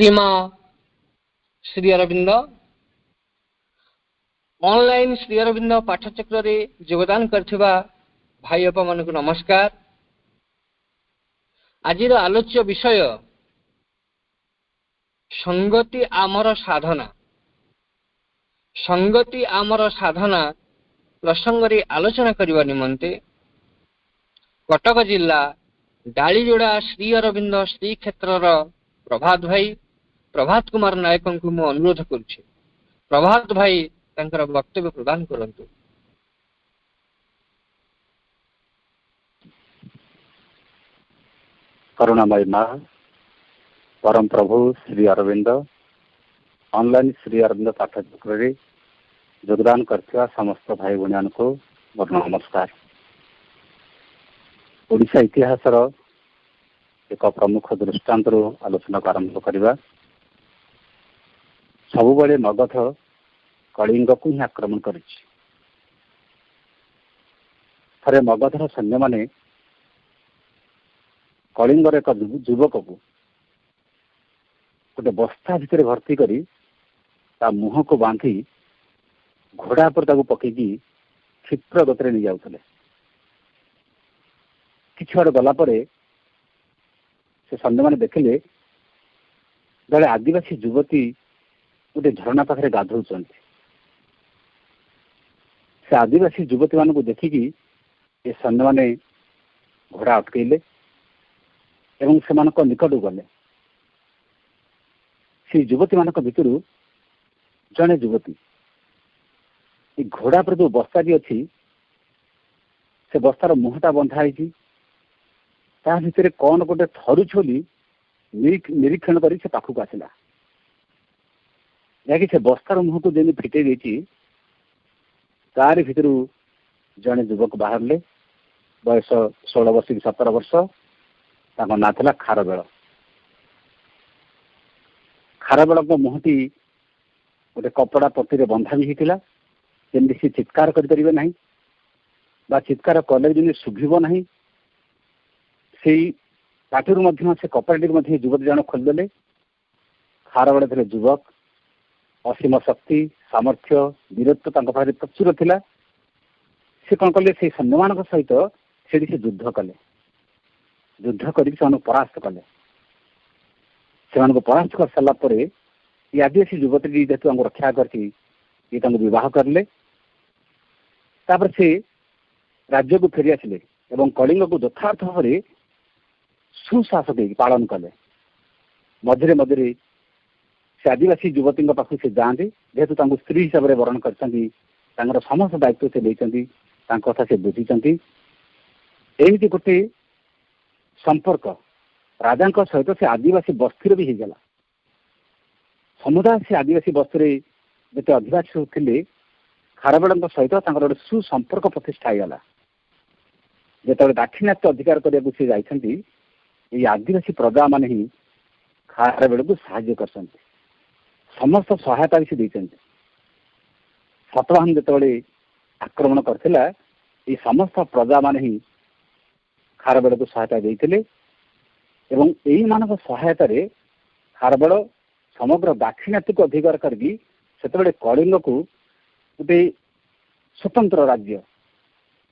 श्रीमा Shri Arvind online Shri Arvind पाठचक्र रे योगदान करथिबा भाई बापा मन को नमस्कार। आज आलोच्य विषय संगति आमर साधना। संगति आमर साधना प्रसंग रे आलोचना करबा निमंते कटक जिला डालीजोड़ा श्री अरविंद श्री क्षेत्र प्रभात भाई प्रभात कुमार नायक को मु अनुरोध करुछि। प्रभात भाई तांकर वक्तव्य प्रदान करंतु। करुणामय माँ परम प्रभु श्री अरविंद ऑनलाइन श्री अरविंद पाठचक्र योगदान करथिबा समस्त भाई भूणी को मोर नमस्कार। ओडिशा इतिहास एक प्रमुख दृष्टांत आलोचना को आरंभ करवा। सबुबले मगध कलिंग को ही आक्रमण करिछि। थरे मगधर सैन्य माने कलिंगर एक युवक को गोटे बस्ता भितर भर्ती करी ता मुह को बांधी घोड़ा पर ताकू पकईकी क्षिप्र गति नहीं जाऊले। किछ बार गला परे से सैन्य माने देखिले जड़े आदिवासी युवती गोटे झरणा पाखे गाधौं। से आदिवासी युवती मान को देखिकी ये सैन्य माने घोड़ा अटकईले एवं से निकट गले। से युवती मान भितर जड़े युवती ये घोड़ा पर जो बस्ता अच्छी से बस्तार मुहटा बंधाई ता भितर कौन गोटे थरुछ बोली निरीक्षण कर पाखक आसला। जहाँकि से बस्तार मुह को जमी फिटे देती तार भितर जड़े युवक बाहर बयस 16 वर्ष कि 17 वर्ष ना था खारबेल। खारबेल को मुहटी गोटे कपड़ा पट्टी बंधा भी होता जमी सी चित्कार करें ना चित्कार कले जमी शुभ ना से पार्टी से कपड़ाटी युवती जन खोलदेले। खारबेल थे युवक असीम शक्ति सामर्थ्य वीरत्व पाखे प्रचुर थिला। से कौन कले से सैन्य मान सहित से युद्ध कले। युद्ध कर परास्त कले। से परास्त कर सारा पर ये आदिवासी युवती जेहतु रक्षा करती विवाह करले। तापर से राज्य को फेरी आसिले एवं कलिंग को यथार्थ भाव में सुशासक पालन कले। मझे मझे से आदिवासी युवती पाखु से जाते जेहेतु स्त्री हिसाब से वर्ण कर समस्त दायित्व से देती कथा से बुझी। एमती गोटे संपर्क राजा सहित से आदिवासी बस्ती भी होगला। समुदाय से आदिवासी बस्ती जिते अधिवासी थे खारबेल सहित गोटे सुसंपर्क प्रतिष्ठा होगला। जो दाक्षिणात्य अधिकार करने से जाती आदिवासी प्रजा मान ही खारबेल को साहाय्य कर समस्त सहायता भी से देते। सतवाहन जो आक्रमण करथिला ये समस्त प्रजा मान ही खारबेल को सहायता देते एवं यही मान सहायता रे खारबेल समग्र दाक्षिणात्य को अधिकार करके से कलिंग को गोटे स्वतंत्र राज्य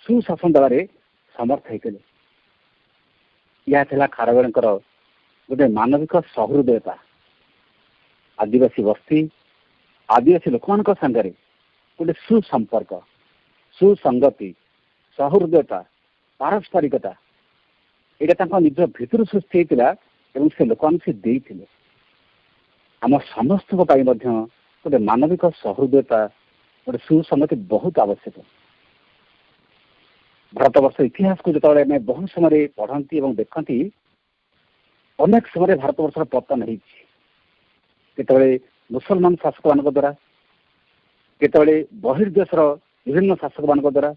सुशासन देवारे समर्थ होते। यह था खारबेल गोटे मानविक सहृदयता। आदिवासी बस्ती आदिवासी लोक मान संगे गोटे सुसंपर्क सुसंगति सहृदयता पारस्परिकता यहाँ निज भितर सृष्टि होता से लोक से देते। आम समस्त गोटे मानविक सहृदयता गोटे सुसंगति बहुत आवश्यक। भारतवर्ष इतिहास को जो बहुत समय पढ़ती और देखती अनेक समय भारतवर्षर पतन होते मुसलमान शासक मान द्वारा केतबेले बहिर्देशर विभिन्न शासक मान द्वारा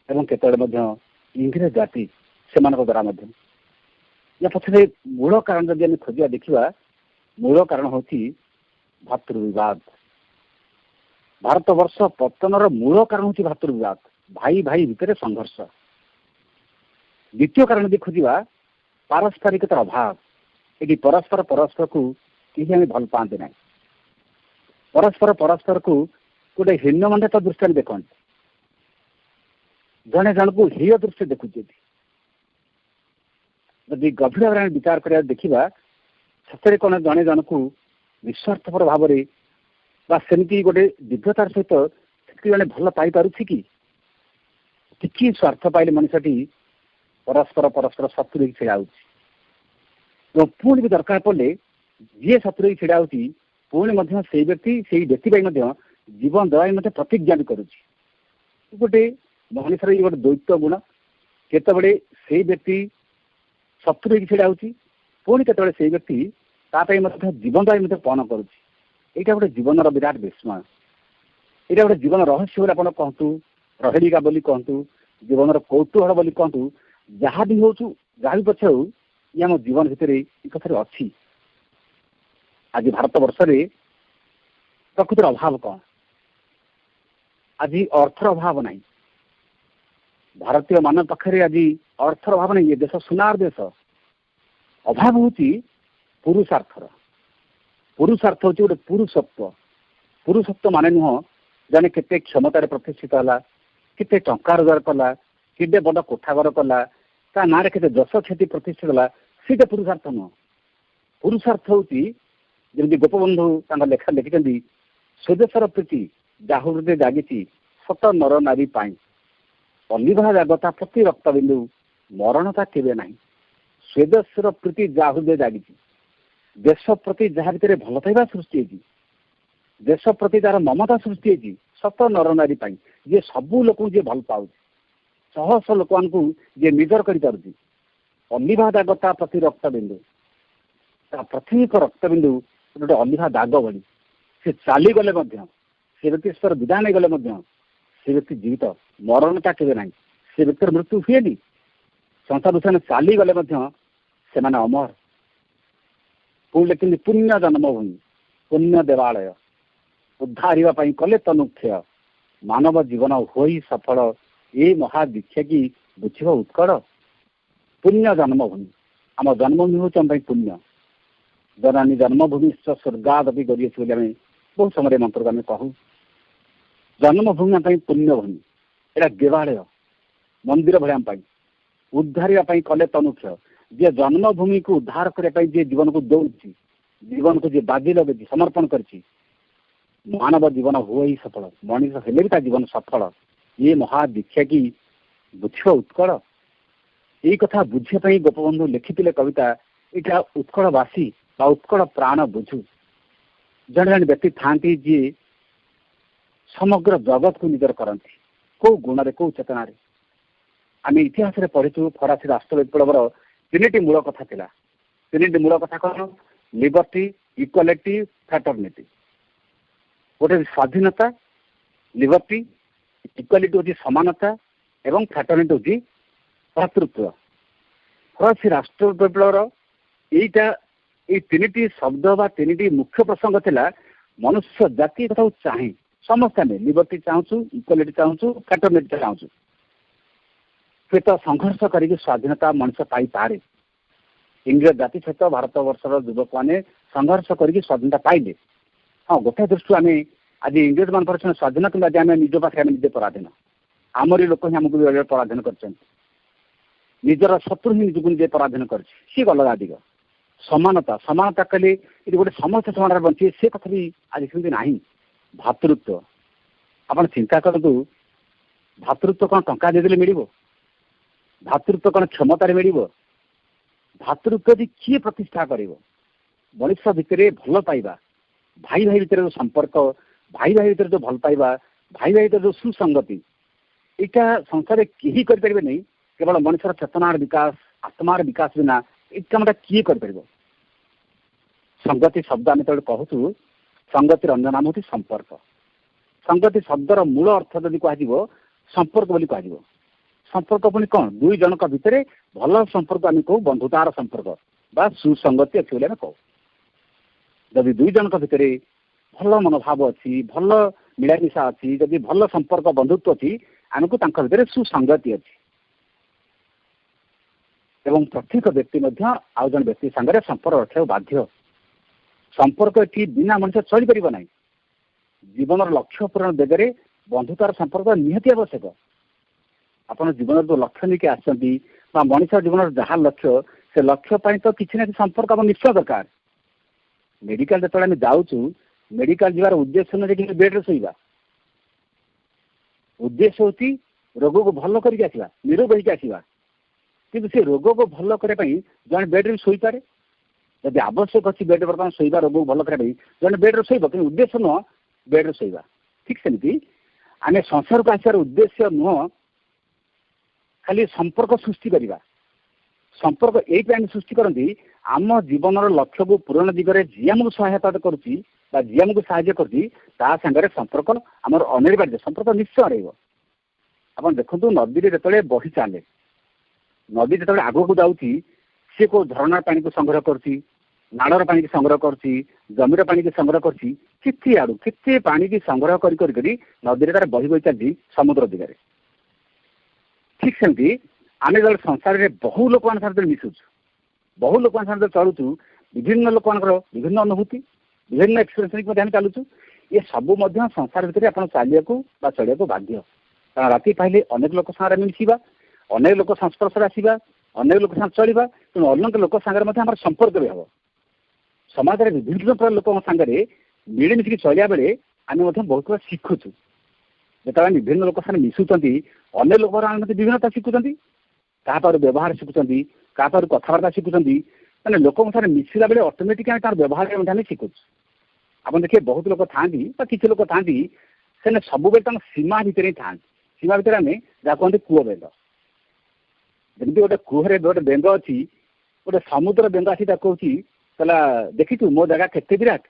एवं केतबेले इंग्रेज जाति से द्वारा या पछरे मूल कारण जब आम खोजा देखा मूल कारण हूँ भातृविवाद। भारतवर्ष पतनर मूल कारण हूँ भातृविवाद भाई भाई भितर संघर्ष। द्वितीय कारण यदि खोजा पारस्परिकतार अभाव ये परस्पर परस्पर को କେହି ଆମେ ଭଲ ପାଆନ୍ତି ନାହିଁ। परस्पर परस्पर को गोटे हीनमन्यता दृष्टि देखते, जड़े जन को हीय दृष्टि देखुचे। जदि गभीर भाव में विचार कर देखा सतरे कौन जड़े जन को निस्वार्थपर भाव सेमती गोटे दिव्यतार सहित जड़े भल पाई पारुछि कि टिकी स्वार्थ पाइले मनुष्यटी परस्पर परस्पर शत्रु छिड़ा पुणी भी दरकार पड़े जी शत्रु छिड़ा होती पुणी से व्यक्ति जीवन दवाई प्रतिज्ञा भी करुच्ची। गोटे मनुष्यर ये गोटे द्वैत गुण केतबे से व्यक्ति शत्रु छिड़ा होती पुणी केतबे से व्यक्ति जीवन दवाई पन करुच्ची। यहाँ गोटे जीवन विराट विस्मय, यहाँ गोटे जीवन रहस्य बोली आप कहतु, रहेलिका बोली कहतु, जीवन कौतूहल बोली कहतु, जहाँ भी हूँ जहाँ भी पछे हो ये आम जीवन भितर एक कथा अच्छी। आज भारत वर्ष में प्रकृतिर अभाव कौन? आज अर्थर अभाव नहीं, भारतीय मान पाखे आज अर्थर अभाव नहीं। ये देश सुनार देश, अभाव हूँ पुरुषार्थर। पुरुषार्थ हूँ गोटे पुरुषत्व। पुरुषत्व माने नुह जने केते क्षमतार प्रतिष्ठित है, केते टंका रोजगार कला, केते बड़ कोठाघर कला, ता ना केते जश ख्याति प्रतिष्ठित है, सीटा पुरुषार्थ नुह। पुरुषार्थ हूँ जमी गोपबंधु लेखा लिखिं स्वदेशर प्रीति जाहृदय जागी सत नर नारी पाई अलिभा जागता प्रति रक्तबिंदु मरणता केवे नहीं। स्वदेशर प्रीति जाहृदय जागी देश प्रति जहाँ भितर भल पाइबा सृष्टि होती, देश प्रति तार ममता सृष्टि होती सत नर नारी पाई जे सबू लोक जी भल पाऊ शह शह लोक जी निजर कर अलिभा दागता प्रति रक्तबिंदु पृथ्वी को रक्तबिंदु गोटे अलिभा दाग भली से चलीगले से व्यक्ति स्तर विदा नहीं गले से व्यक्ति जीवित मरणता केवे नहीं। से व्यक्तिर मृत्यु हुए संसार दूषण चलीगले से अमर। पुणी लेकिन पुण्य जन्मभूमि पुण्य देवालय उद्धार कले तनुक्षय मानव जीवन हो सफल ये महादीक्षा की बुझ उत्कल। पुण्य जन्मभूमि आम जन्मभूमि हूँ आम पुण्य। जननी जन्मभूमि स्वर्गादपि गरीयसी आम बहुत समय मंत्र को आम कहूँ। जन्मभूमि आम पुण्यभूमि एटा देवालय मंदिर भाई उद्धार कले तनुक्षय जे जन्मभूमि को उद्धार करने जे जीवन को दौड़ी जीवन को जे बाजी लगे समर्पण कर मानव जीवन हो ही सफल मनीष हेले भी जीवन सफल ये महादीक्षा की बुझ उत्कल। यही कथा बुझे गोपबंधु लिखिते कविता यहाँ उत्कलवासी उत्कल प्राण बुझु जड़े जड़े व्यक्ति था जी समग्र जगत को निजर करती कौ गुण कौ चेतना आम इतिहास पढ़ीचु फरासी राष्ट्र विप्लवर तीन मूल कथा थिला। तीन मूल कथा कौन? Liberty, equality, fraternity. गोटे स्वाधीनता लिबर्टी, इक्वालिटी हूँ समानता एवं फ्रेटर्निटी हूँ भ्रातृत्व। फरासी राष्ट्र विप्लवर यहीटा ये तीन शब्द बा तीन मुख्य प्रसंग थिला। मनुष्य जाति कथा चाहे समस्त आम लिबर्टी चाहूँ, इक्वालिटी चाहूँ, फ्रेटर्निटी चाहूँ। हुए तो संघर्ष करके स्वाधीनता मनुष्य पाई पारे। इंग्रेज जाति सहित भारत वर्षर युवक मैंने संघर्ष करके स्वाधीनता पाइले। हाँ गोटे दृष्टि आम आज इंग्रेज मान स्वाधीन कि आम निज पाखे निजे पराधीन आमरी लोक ही आमको पराधीन कर निजर शत्रु ही निजक निजे पराधीन कर अलग दिग। समानता समानता कहले ये गोटे समस्त समान बंचे से कथा भी आज सेमती ना। भातृत्व आप चिंता करूँ भातृत्व कौन टंका देदेले मिल भातृत्व कौन क्षमतार मिल भातृत्व भी किए प्रतिष्ठा कर मनुष्य भितर भल पाइबा भाई भाई भितर जो संपर्क भाई भाई भितर जो भल पाइबा भाई भाई भितर जो सुसंगति यहाँ संसार केही करें नहीं। केवल मनुष्यर चेतनार विकास आत्मार विकास बिना ये कामटा किए कर संगति शब्द आम जो कहूँ संगतिर अन्य नाम हूँ संपर्क। संगति शब्दर मूल अर्थ जदि कह संपर्क बोली कह संपर्क पुणी कौन दुई जनक भितर भल संपर्क आम कहू बंधुतार संपर्क बा सुसंगति अच्छी आम कहू। जदि दुई जनक भितर भल मनोभाव अच्छी भल मिलामिशा अच्छी जदि भल संपर्क बंधुत्व अच्छी आमको भितर सुसंगति अच्छी एवं प्रत्येक व्यक्ति आउ जन व्यक्ति सागर संपर्क रखा बाध्य। संपर्क एटी बिना मनुष्य चली पारिब नाही। जीवन लक्ष्य पूरण दिगरे बंधुतार संपर्क निहाती आवश्यक। आपण जीवन जो लक्ष्य नहीं आसती मनुष्य जीवन जहाँ लक्ष्य से लक्ष्य पाई तो किसी ना संपर्क आप निश्चय दरकार। मेडिकल जो आम जाऊँ मेडिकल जीवार उद्देश्य नहीं बेड्रे शोवा, उद्देश्य होती रोग को भल करके आसवा निरोग होकर आसवा। कि से रोग को भल करने जन बेड्रे शोपे जब आवश्यक अच्छी बेड बर्तमान शोवा रोग को भल करने जन बेड्रे शोब कि उद्देश्य नुह बेड्रे शोवा। ठीक सेमती आम संसार को आसार उद्देश्य नुह खाली संपर्क सृष्टि करवा। संपर्क ये सृष्टि करती आम जीवन लक्ष्य को पूरण दिगरे जी आमको सहायता करुच्ची जी आमको साहाय्य कर संपर्क आमर अनिर्बार्य संपर्क निश्चय रही। आप देखो नदी में जो बही चले नदी जो आग को जाऊँगी सी को झरणार पानी को संग्रह करुच्ची नाड़र पानी की संग्रह करुच्ची जमीर पानी की संग्रह करुच्ची कितने आड़ू कितने पानी की संग्रह करी नदी में तार बही बही चलती समुद्र दिगरे। ठीक सेमती आम जो संसार में बहु लोक साथ मिशुचु बहु लोक साथ चलुचु विभिन्न लोक विभिन्न अनुभूति विभिन्न एक्सपीरियंस चलुचु ये सबू संसार भितर आप चलिया चलिया बाध्य। कारण राति पाइले अनेक लोक सागर मिशा अनेक लोक संस्पर्श आसवा अनेक लोक साथ चलवा तेणु अनेक लोक सागर संपर्क भी हम समाज में विभिन्न प्रकार लोक सागर मिलमिशिकी चलिया बेले आम बहुत प्रकार शिखुचु। जो विभिन्न लोक साथ मिशुंट अनेक लोक विभिन्नता शिखुंट क्या व्यवहार शिखुंट क्या कथबार्ता शिखुंट मैंने लोक साथ मिसला बेले अटोमेटिक तार व्यवहार शिखुच। आप देखिए बहुत लोक था किसी लोक था से सब सीमा भितर ही था सीमा भितर आम जहाँ कहते कूह बेंग जमी गोटे कूहरे गोटे बेंग अच्छी गोटे समुद्र बेंग आसी कहूँ कहला देखी मो जगह केते विराट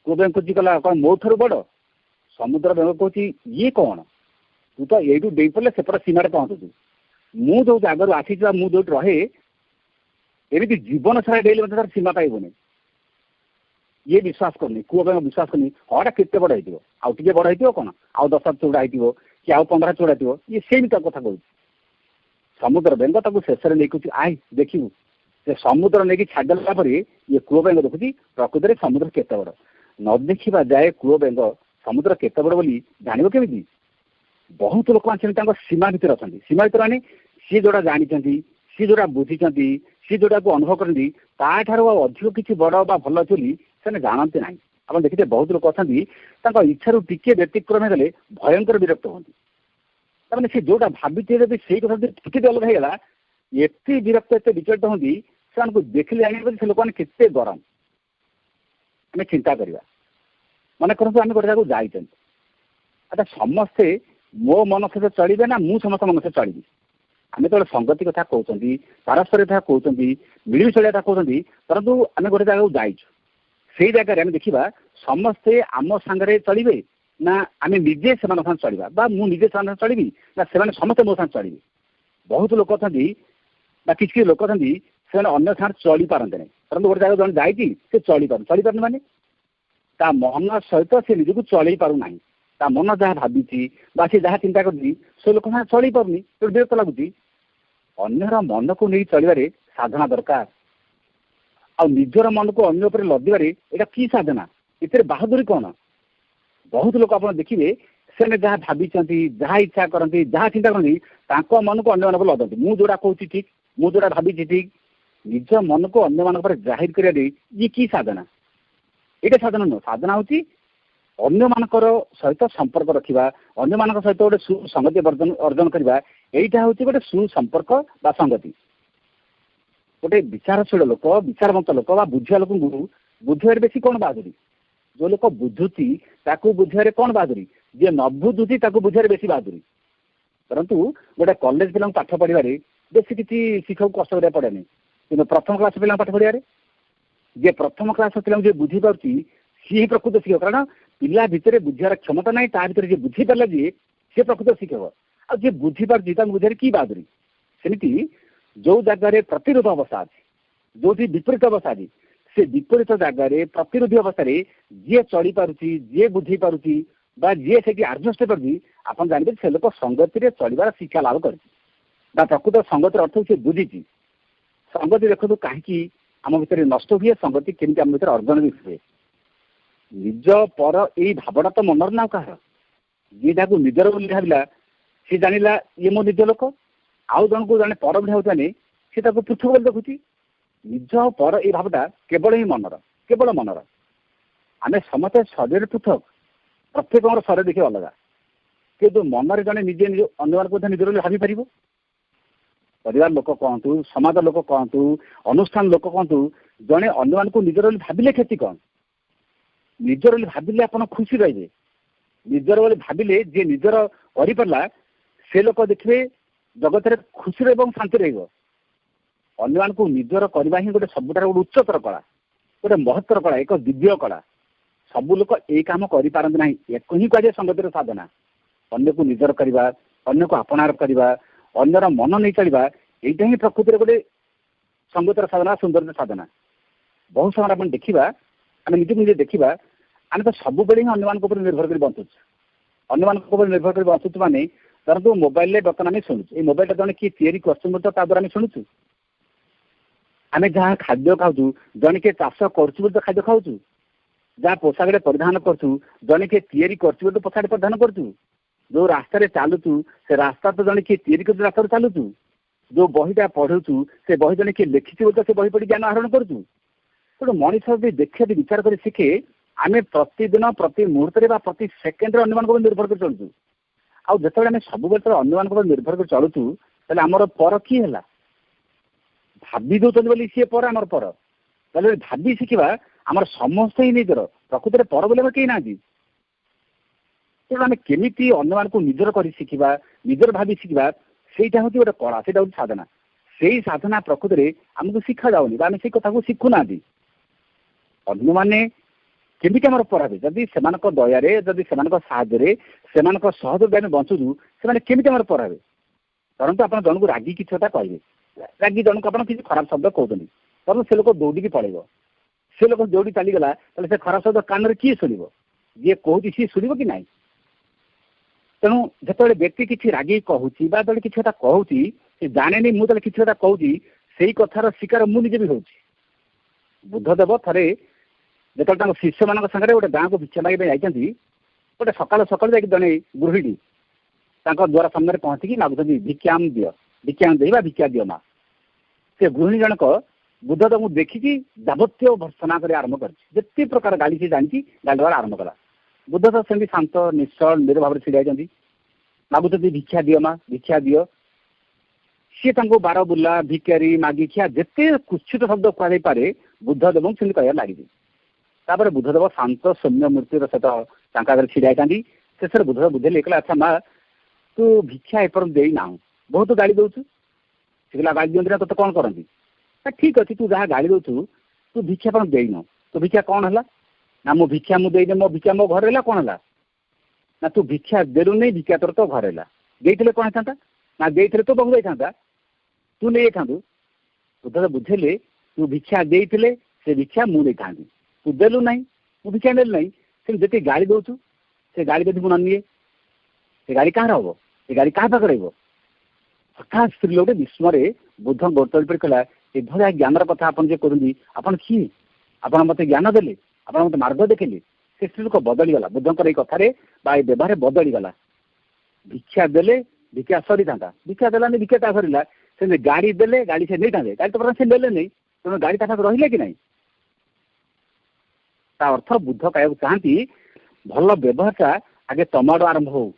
कूह बेंग खोजी कहला कौन मो ठार बड़ समुद्र बेंग कहूँ ये कौन तू तो यू डे पड़े सेपट सीमार पहुँचुचु मु जो जगार आसी मु जो रहे एमती जीवन सारा डेली मतलब तार सीमा पाइबनी ये विश्वास करनी कूह बेंग विश्वास करनी हाँ केते बड़ हो आउ टे बड़ हो कौन आउ 10 हाथ चौड़ा हो कि आउ 15 हाथ चौड़ा हो ये सेम कथा कहूँ। समुद्र बेंग ताको शेष में नहीं आई देखू से समुद्र नहीं छाड़देला पर ये कूह बेंग देखुची प्रकृत में समुद्र केते बड़ न देखा जाए कूह बेंग समुद्र केते बड़ बोली जान केमी। बहुत लोक सीमा भितर अच्छा सीमा भितर आने सी जोड़ा जानते सी जोड़ा बुझी सी जोड़ा को अनुभव करती अधिक किसी बड़ बा भल अच्छी से जानते ना। आप देखिए बहुत लोक अच्छा इच्छार टिके व्यतिक्रम गले भयंकर विरक्त होती तमें सी जोटा भावी से कथा टिके अलग होगा एत विरक्त एत विचलित होती से देखिले जान से लोक मैंने गरम आम चिंता करवा मन करूँ आम गोटे जगह जाइए अच्छा समस्ते मो मन सहित चलिए ना मु समस्त मन सहित चलि आम जो संगति कथा कहते पारस्पर कथा कहते मिल चलिया कथा कहते परंतु आम गोटे जगह जाइचु से जगह आम देखा समस्ते आम सांगे चलिए ना आम निजे से चलवा मु निजे से चलि ना से समस्ते मो साथ चलिए। बहुत लोक अच्छा किसी लोक अच्छा से अन्य साथ चली पारते नहीं परंतु गोटे जगह जन जा चली पार माने ता मन सहित से निजक चल पारना ता मन जहाँ भावी सी जहाँ चिंता कर लोक साथ चल पारनी तो विरक्त लगुच। अन्यर मन को नहीं चलवे साधना दरकार आ निजर मन को अन्य पर लदिबारे एटा की साधना इतने बहादुरी कौन। बहुत लोग आप देखिए से जहाँ भावी जहाँ इच्छा करती जहाँ चिंता करती मन को अन्य मान लदती मु जोड़ा कहूँ ठीक मु जोड़ा भावी ठीक निज मन को अन्य मान जाहिर करें ये की साधना ये साधना नुह। साधना हूँ अन्य मानकर सहित संपर्क रखा अन्य मान सहित गोटे सुसंगति अर्जन करवा यहाँ हूँ गोटे सुसंपर्क बा संगति। गोटे विचारशील लोक विचारवंत लोक बुझा लोक बुझे बेसी कौन बहादुरी जो लोक बुझुची बुझे कौन बहादुरी जी न बुझुची बुझे बेसी बहादुरी। परंतु गोटे कॉलेज पिला पाठ पढ़वे बेसी किसी शिक्षक कष्ट करा पड़े नहीं कि प्रथम क्लास पिला पाठ पढ़वे जी प्रथम क्लास पिला जी बुझी पार्टी सी ही प्रकृत शिक्षक कारण पिला भितर बुझार क्षमता ना ता भर जी बुझी पारा जी सी प्रकृत शिक्षक आ जी बुझी पार्टी बुझे कि बहादुरी। सेमती जो जगार प्रतिरोध अवस्था अच्छी जो विपरीत अवस्था अच्छी से विपरीत जगार प्रतिरोधी अवस्था जी चली पारुची जी बुझी पारुची जी से आडजस्ट हो पार्टी आप जानते से लोक संगति चलवार शिक्षा लाभ कर प्रकृत संगतिर अर्थ से बुझी संगति देखो कहीं आम भितर नष्ट हुए संगति केमती आम भितर अर्जन भी हुए निज पर यही भावना तो मनर ना कह जी जहाँ निजर बोली भाविला सी जानिला ये मो निज लोक आउ जन को जड़े पर भावुने सी पृथक बोली देखुची निज पर ये भावटा केवल ही मनर केवल मनर आम समस्ते शरीर पृथक प्रत्येक शरीर देखिए अलग कि मनरे जड़े निजे निज अन्य निजर भावी पार परिवार लोक कहतु समाज लोक कहतु अनुष्ठान लोक कहतु जड़े अन्य निजर भाविले क्षति कौन निजर भाविले आप खुशी रहिए निजर बोली भाविले जी निजर करपारा से लोक देखिए जगत में खुशी और शांति रन्य को निजर करवा ही गोटे सबुठार गोटे उच्चतर कला गोटे महत्तर कला एक दिव्य कला सबू लोक ये कम करपारती ना एक ही कहुए संगतिर साधना अन्य को निजर करवा अन्य को आपणार करवा अन्यर मन नहीं चलवा यहीटा ही प्रकृति गोटे संगतर साधना सुंदर साधना बहुत समय आप देखा आम निजे निजे देखा आम तो सब बेले ही अन्य निर्भर कर बंचुच अन्य निर्भर कर बंचुच माने धरतु मोबाइल बर्तमान आम शुणुचु ये मोबाइल जन किए द्वारा आम शुणुचु आम जहाँ खाद्य खाऊ जन किए चाष कर खाद्य खाऊ जहाँ पोशाक परिधान करूँ जन किए कर पोशाक परिधान करूँ जो रास्तार चलुचु से रास्ता तो जन किए रास्ता चलुचु जो बहीटा पढ़ुचु से बही जन किए लिखी से बही पढ़ी ज्ञान आहरण करूँ गोटे मनीष देखिए विचार कर शिखे आम प्रतिदिन प्रति मुहूर्त प्रति सेकेंड अन्य निर्भर कर चलुचु आउ जो आम सब अन्य निर्भर कर चलुचु तेल आमर पर किए है भावी दौरान बोली सी पर आमर पर भावी शिखा आमर समस्त ही निजर प्रकृति में पर बोले कहीं ना तेणु आम केमी अन्य को निजर कर शिखा निजर भावी शिखा सहीटा हूँ गोटे कला से साधना से ही साधना प्रकृति में आमको शिखा जाऊनी आम से कथा को शिखुना अन्य मैंने केमिति आमर पर हे जदि से दयारे जदि से साहाय्य से सहयोग आम बंचुचु से केमिति आमर पर हे धरतु आप जन को रागी किसी कथा कहे रागी जन को आप किसी खराब शब्द कहते धरतु से लोक दौड़ी पड़ेगा से लोक दौड़ी चलीगला से खराब शब्द कान किए शुण जी कहूँ सी शुण कि ना तेणु जो व्यक्ति किसी रागी कहूँ किसी कथा कहूँ जाने मुझे किसी कथा कहूँ से कथार शिकार मुझे भी हूँ बुद्धदेव थे जो शिष्य मान सागर गोटे गाँव को भिक्षा मागे जाती गोटे सकाल सकाल जड़े गृहिणी द्वार सामने पहुँचिकी मागुं भिक्षाम दि भिक्षाम दे भिक्षा दियो माँ से गृहिणी जनक बुद्धदेव को देखिकी जावत्य भर्सना कर आरंभ करते प्रकार गाड़ी से जानी गाड़ी देवार आरंभ कला बुद्धदेव सेमती शांत निश्चल निर भाव छिड़ा मागुं भिक्षा दियो माँ भिक्षा दियो सी बार बुला भिकारी मागिखिया जिते कुत्सित शब्द कह पारे बुद्धदेव से कह लगी तापर बुद्धदेव शांत सौम्य मूर्तिर सहित छिड़ा शेष बुद्धदेव बुझेले कहला अच्छा माँ तू भिक्षा एपर देना बहुत गाड़ी दौचु से कहला गाड़ी दिखती ना तो कौन करती ठीक अच्छे तू जहाँ गाड़ी दौचु तू भिक्षा पर देन तो भिक्षा कौन है ना मो भिक्षा मुझे मो भिक्षा मो घर है कौन है ना तू भिक्षा देलु नहीं भिक्षा तोर तो घर है देते कौन था ना देते तो बहु जाता तू नहीं था बुद्धदेव बुझेले तू भिक्षा देते से भिक्षा मुझे था तू देलु ना मु भिक्षा नेलु ना से जी गाड़ी दौचु से गाड़ी यदि मुझे निए से गाड़ी कहाँ हम से गाड़ी क्या पाखे रहा हठात स्त्री लोग विस्मय बुद्ध गोड़ पर कहला ये ज्ञानर कथा आप करें किए आप मत ज्ञान देले आप मत मार्ग देखिले से स्त्री लोक बदलीगला बुद्धर ये कथार व्यवहार बदलीगला भिक्षा देले भिक्षा सरी था भिक्षा देलानी भिक्षा सरीला से गाड़ी देले गाड़ी से नहीं था गाड़ी तो से नेले नहीं तेणु गाड़ी ता रही कि नहीं अर्थ बुद्ध कह चाहती भल व्यवहारटा आगे तम आड़ आरंभ हो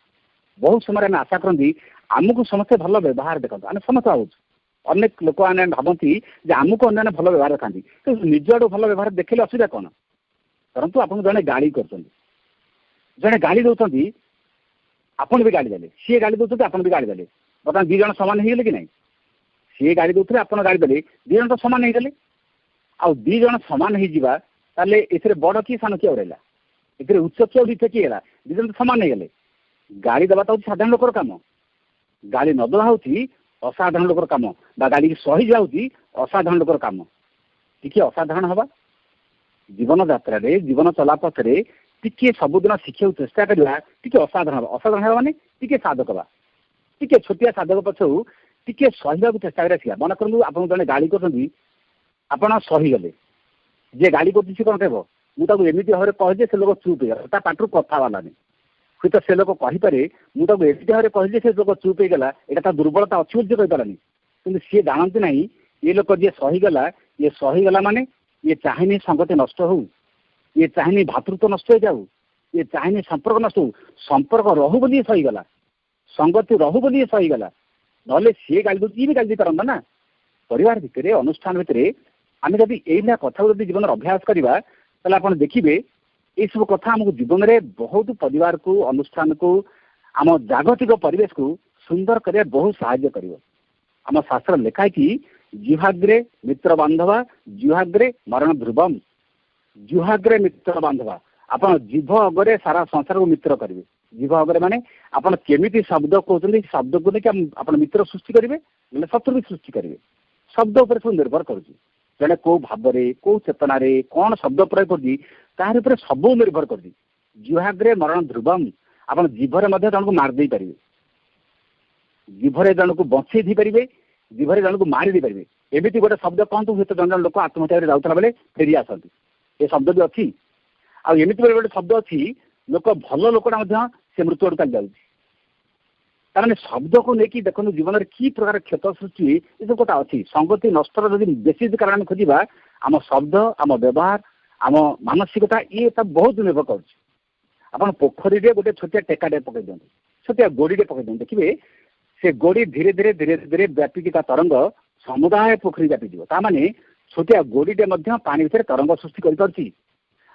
बहुत समय आम आशा करती आमको समस्ते भल व्यवहार देखते आम समस्त भावुँ अनेक लोक मैंने भावती आमको अन्य भल व्यवहार देखा निज आड़ भल व्यवहार देखिले असुविधा कौन परंतु आप जड़े गाड़ी कर जड़े गाड़ी दौरान आपन भी गाड़ी देले सी गाड़ी दौरान आपन भी गाड़ी देले बर्तमान दी जन सामान हो कि नहीं सी गाड़ी दौरे आप गाड़ी देले दी जन तो सामान नहीं देले आउ दी जन सामान हो ताले ए बड़ किए सान किए उड़ेला ए उच्च किए नीच किए है दी जन तो सामान नहीं गले गाड़ी देवा तो साधारण लोकर कम गाड़ी नदवा हूँ असाधारण लोकर कम गाड़ी की सही जाऊँगी असाधारण लोकर कम टी असाधारण हवा जीवन यात्रा जीवन चला पथरे टी सबुदिन शिखा चेष्टा करवा टी असाधारण असाधारण हवा माने टी साधक हवा टी छोटिया साधक पछू टी सहिबा चेष्टा करा मन कर आप जड़े गाड़ी कर ଆପଣ ସହିଗଲେ। ଯିଏ ଗାଳି କରୁଛି ସେ କ'ଣ କହିବ, ମୁଁ ତାକୁ ଏମିତି ଭାବରେ କହିଲି ଯେ ସେ ଲୋକ ଚୁପ୍ ହେଇଗଲା, ତା ପାଟିରୁ କଥା ବାହାରିଲାନି। ହୁଏତ ସେ ଲୋକ କହିପାରେ ମୁଁ ତାକୁ ଏମିତି ଭାବରେ କହିଲି ଯେ ସେ ଲୋକ ଚୁପ୍ ହେଇଗଲା, ଏଇଟା ତା ଦୁର୍ବଳତା ଅଛି ବୋଲି ସେ କହିପାରିଲାନି। କିନ୍ତୁ ସିଏ ଜାଣନ୍ତି ନାହିଁ ଏ ଲୋକ ଯିଏ ସହିଗଲା ମାନେ ଇଏ ଚାହିଁନି ସଂଗତି ନଷ୍ଟ ହଉ, ଇଏ ଚାହିଁନି ଭାତୃତ୍ୱ ନଷ୍ଟ ହେଇଯାଉ, ଇଏ ଚାହିଁନି ସମ୍ପର୍କ ନଷ୍ଟ ହଉ। ସମ୍ପର୍କ ରହୁ ବୋଲି ଇଏ ସହିଗଲା, ସଂଗତି ରହୁ ବୋଲି ଇଏ ସହିଗଲା। ନହେଲେ ସିଏ ଗାଳି ଦଉଛି, ଇଏ ବି ଗାଳି ଦେଇପାରନ୍ତା ନା। ପରିବାର ଭିତରେ, ଅନୁଷ୍ଠାନ ଭିତରେ ଆମେ ଯଦି ଏଇଭଳିଆ କଥାକୁ ଯଦି ଜୀବନରେ ଅଭ୍ୟାସ କରିବା, ତାହେଲେ ଆପଣ ଦେଖିବେ ଏଇସବୁ କଥା ଆମକୁ ଜୀବନରେ ବହୁତ ପରିବାରକୁ, ଅନୁଷ୍ଠାନକୁ, ଆମ ଜାଗତିକ ପରିବେଶକୁ ସୁନ୍ଦର କରିବା ବହୁତ ସାହାଯ୍ୟ କରିବ। ଆମ ଶାସ୍ତ୍ର ଲେଖା ହେଇଛି ଜିହ୍ୱାଗ୍ରେ ମିତ୍ର ବାନ୍ଧବା ଜିହ୍ୱାଗ୍ରେ ମରଣ ଧ୍ରୁବମ୍। ଜିହ୍ୱାଗ୍ରେ ମିତ୍ର ବାନ୍ଧବା, ଆପଣ ଜିଭ ଅଗରେ ସାରା ସଂସାରକୁ ମିତ୍ର କରିବେ। ଜିଭ ଅଗରେ ମାନେ ଆପଣ କେମିତି ଶବ୍ଦ କହୁଛନ୍ତି, ଶବ୍ଦକୁ ନେଇକି ଆପଣ ମିତ୍ର ସୃଷ୍ଟି କରିବେ, ନହେଲେ ଶତ୍ରୁ ବି ସୃଷ୍ଟି କରିବେ। ଶବ୍ଦ ଉପରେ ସବୁ ନିର୍ଭର କରୁଛି। ଜଣେ କୋଉ ଭାବରେ, କୋଉ ଚେତନାରେ କ'ଣ ଶବ୍ଦ ପ୍ରୟୋଗ କରୁଛି ତାହାର ଉପରେ ସବୁ ନିର୍ଭର କରୁଛି। ଜିହ୍ୱାଗ୍ରେ ମରଣ ଧ୍ରୁବମ୍, ଆପଣ ଜିଭରେ ମଧ୍ୟ ଜଣକୁ ମାରି ଦେଇପାରିବେ, ଜିଭରେ ଜଣକୁ ବଞ୍ଚେଇ ଦେଇପାରିବେ, ଜିଭରେ ଜଣକୁ ମାରି ଦେଇପାରିବେ। ଏମିତି ଗୋଟେ ଶବ୍ଦ କହନ୍ତୁ, ହୁଏତ ଜଣେ ଜଣେ ଲୋକ ଆତ୍ମହତ୍ୟାରେ ଯାଉଥିଲା ବେଳେ ଫେରି ଆସନ୍ତି, ଏ ଶବ୍ଦ ବି ଅଛି। ଆଉ ଏମିତି ଗୋଟେ ଶବ୍ଦ ଅଛି, ଲୋକ ଭଲ ଲୋକଟା ମଧ୍ୟ ସେ ମୃତ୍ୟୁ ଆଡ଼କୁ ଚାଲି ଯାଉଛି। ତାମାନେ ଶବ୍ଦକୁ ନେଇକି ଦେଖନ୍ତୁ ଜୀବନରେ କି ପ୍ରକାର କ୍ଷତ ସୃଷ୍ଟି ଏସବୁ କଥା ଅଛି। ସଂଗତି ନଷ୍ଟର ଯଦି ବେଶୀ କାରଣ ଆମେ ଖୋଜିବା, ଆମ ଶବ୍ଦ, ଆମ ବ୍ୟବହାର, ଆମ ମାନସିକତା, ଇଏ ତା ବହୁତ ନିର୍ଭର କରୁଛି। ଆପଣ ପୋଖରୀରେ ଗୋଟେ ଛୋଟିଆ ଟେକାଟେ ପକେଇ ଦିଅନ୍ତୁ, ଛୋଟିଆ ଗୋଡ଼ିଟେ ପକେଇ ଦିଅନ୍ତୁ, ଦେଖିବେ ସେ ଗୋଡ଼ି ଧୀରେ ଧୀରେ ଧୀରେ ଧୀରେ ବ୍ୟାପିକି ତା ତରଙ୍ଗ ସମୁଦାୟ ପୋଖରୀ ବ୍ୟାପିଯିବ। ତାମାନେ ଛୋଟିଆ ଗୋଡ଼ିଟେ ମଧ୍ୟ ପାଣି ଭିତରେ ତରଙ୍ଗ ସୃଷ୍ଟି କରିପାରୁଛି।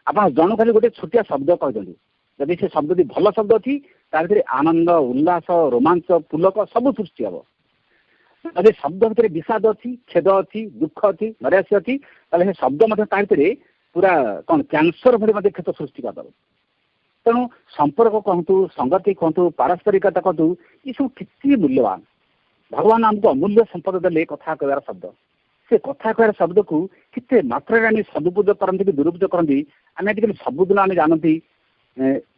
ଆପଣ ଜଣକୁ ଖାଲି ଗୋଟେ ଛୋଟିଆ ଶବ୍ଦ କହିଦିଅନ୍ତୁ, ଯଦି ସେ ଶବ୍ଦଟି ଭଲ ଶବ୍ଦ ଅଛି ତା ଭିତରେ ଆନନ୍ଦ, ଉଲ୍ଲାସ, ରୋମାଞ୍ଚ, ପୁଲକ ସବୁ ସୃଷ୍ଟି ହେବ। ଯଦି ଶବ୍ଦ ଭିତରେ ବିଷାଦ ଅଛି, ଖେଦ ଅଛି, ଦୁଃଖ ଅଛି, ନୈରାଶ୍ୟ ଅଛି, ତାହେଲେ ସେ ଶବ୍ଦ ମଧ୍ୟ ତା ଭିତରେ ପୁରା କ'ଣ କ୍ୟାନ୍ସର ଭଳି ମଧ୍ୟ କ୍ଷତ ସୃଷ୍ଟି କରିଦେବ। ତେଣୁ ସମ୍ପର୍କ କୁହନ୍ତୁ, ସଂଗତି କୁହନ୍ତୁ, ପାରସ୍ପରିକତା କୁହନ୍ତୁ, ଏସବୁ କେତେ ମୂଲ୍ୟବାନ। ଭଗବାନ ଆମକୁ ଅମୂଲ୍ୟ ସମ୍ପଦ ଦେଲେ କଥା କହିବାର ଶବ୍ଦ। ସେ କଥା କହିବାର ଶବ୍ଦକୁ କେତେ ମାତ୍ରାରେ ଆମେ ସଦୁପଯୋଗ କରନ୍ତି କି ଦୁରୁପଯୋଗ କରନ୍ତି। ଆମେ ଆଜିକାଲି ସବୁଦିନ ଆମେ ଜାଣନ୍ତି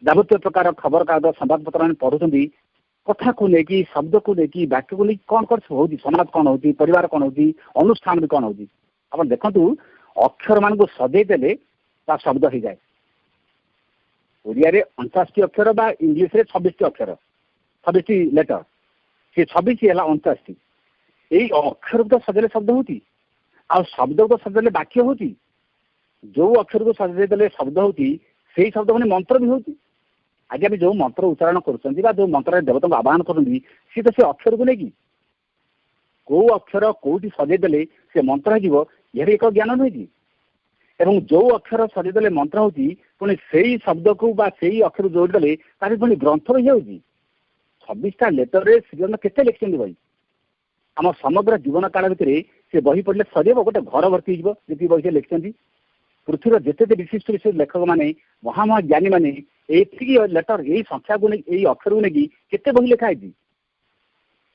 ଯାବତୀୟ ପ୍ରକାର ଖବରକାଗଜ, ସମ୍ବାଦପତ୍ର ଆମେ ପଢ଼ୁଛନ୍ତି, କଥାକୁ ନେଇକି, ଶବ୍ଦକୁ ନେଇକି, ବାକ୍ୟକୁ ନେଇକି କ'ଣ କ'ଣ ସବୁ ହେଉଛି, ସମାଜ କ'ଣ ହେଉଛି, ପରିବାର କ'ଣ ହେଉଛି, ଅନୁଷ୍ଠାନ ବି କ'ଣ ହେଉଛି। ଆପଣ ଦେଖନ୍ତୁ ଅକ୍ଷରମାନଙ୍କୁ ସଜେଇ ଦେଲେ ତା ଶବ୍ଦ ହେଇଯାଏ। ଓଡ଼ିଆରେ 49ଟି ଅକ୍ଷର ବା ଇଂଲିଶରେ 26ଟି ଅକ୍ଷର, 26ଟି ଲେଟର, ସେ 26 ହେଲା 49ଟି। ଏଇ ଅକ୍ଷରକୁ ତ ସଜେଇଲେ ଶବ୍ଦ ହେଉଛି, ଆଉ ଶବ୍ଦକୁ ତ ସଜେଇଲେ ବାକ୍ୟ ହେଉଛି। ଯୋଉ ଅକ୍ଷରକୁ ସଜେଇ ଦେଲେ ଶବ୍ଦ ହେଉଛି, ସେଇ ଶବ୍ଦ ମାନେ ମନ୍ତ୍ର ବି ହେଉଛି। ଆଜି ଆମେ ଯୋଉ ମନ୍ତ୍ର ଉଚ୍ଚାରଣ କରୁଛନ୍ତି ବା ଯୋଉ ମନ୍ତ୍ରରେ ଦେବତାଙ୍କୁ ଆବାହନ କରୁଛନ୍ତି, ସିଏ ତ ସେ ଅକ୍ଷରକୁ ନେଇକି। କୋଉ ଅକ୍ଷର କୋଉଠି ସଜେଇ ଦେଲେ ସେ ମନ୍ତ୍ର ହେଇଯିବ, ଏହାର ଏକ ଜ୍ଞାନ ନୁହେଁ କି? ଏବଂ ଯୋଉ ଅକ୍ଷର ସଜେଇ ଦେଲେ ମନ୍ତ୍ର ହେଉଛି, ପୁଣି ସେଇ ଶବ୍ଦକୁ ବା ସେଇ ଅକ୍ଷର ଯୋଡ଼ିଦେଲେ ତାର ପୁଣି ଗ୍ରନ୍ଥ ବି ହେଉଛି। 26ଟା ଲେଟରରେ ଶ୍ରୀରାମ କେତେ ଲେଖିଛନ୍ତି ବହି। ଆମ ସମଗ୍ର ଜୀବନ କାଳ ଭିତରେ ସେ ବହି ପଢ଼ିଲେ ସରିବ, ଗୋଟେ ଘର ଭର୍ତ୍ତି ହେଇଯିବ ଯେତିକି ବହି ସେ ଲେଖିଛନ୍ତି। ପୃଥିବୀର ଯେତେ ବିଶିଷ୍ଟ ବିଶିଷ୍ଟ ଲେଖକମାନେ, ମହାମହା ଜ୍ଞାନୀମାନେ ଏତିକି ଲେଟର, ଏଇ ସଂଖ୍ୟାକୁ ନେଇ, ଏଇ ଅକ୍ଷରକୁ ନେଇକି କେତେ ବହି ଲେଖା ହେଇଛି।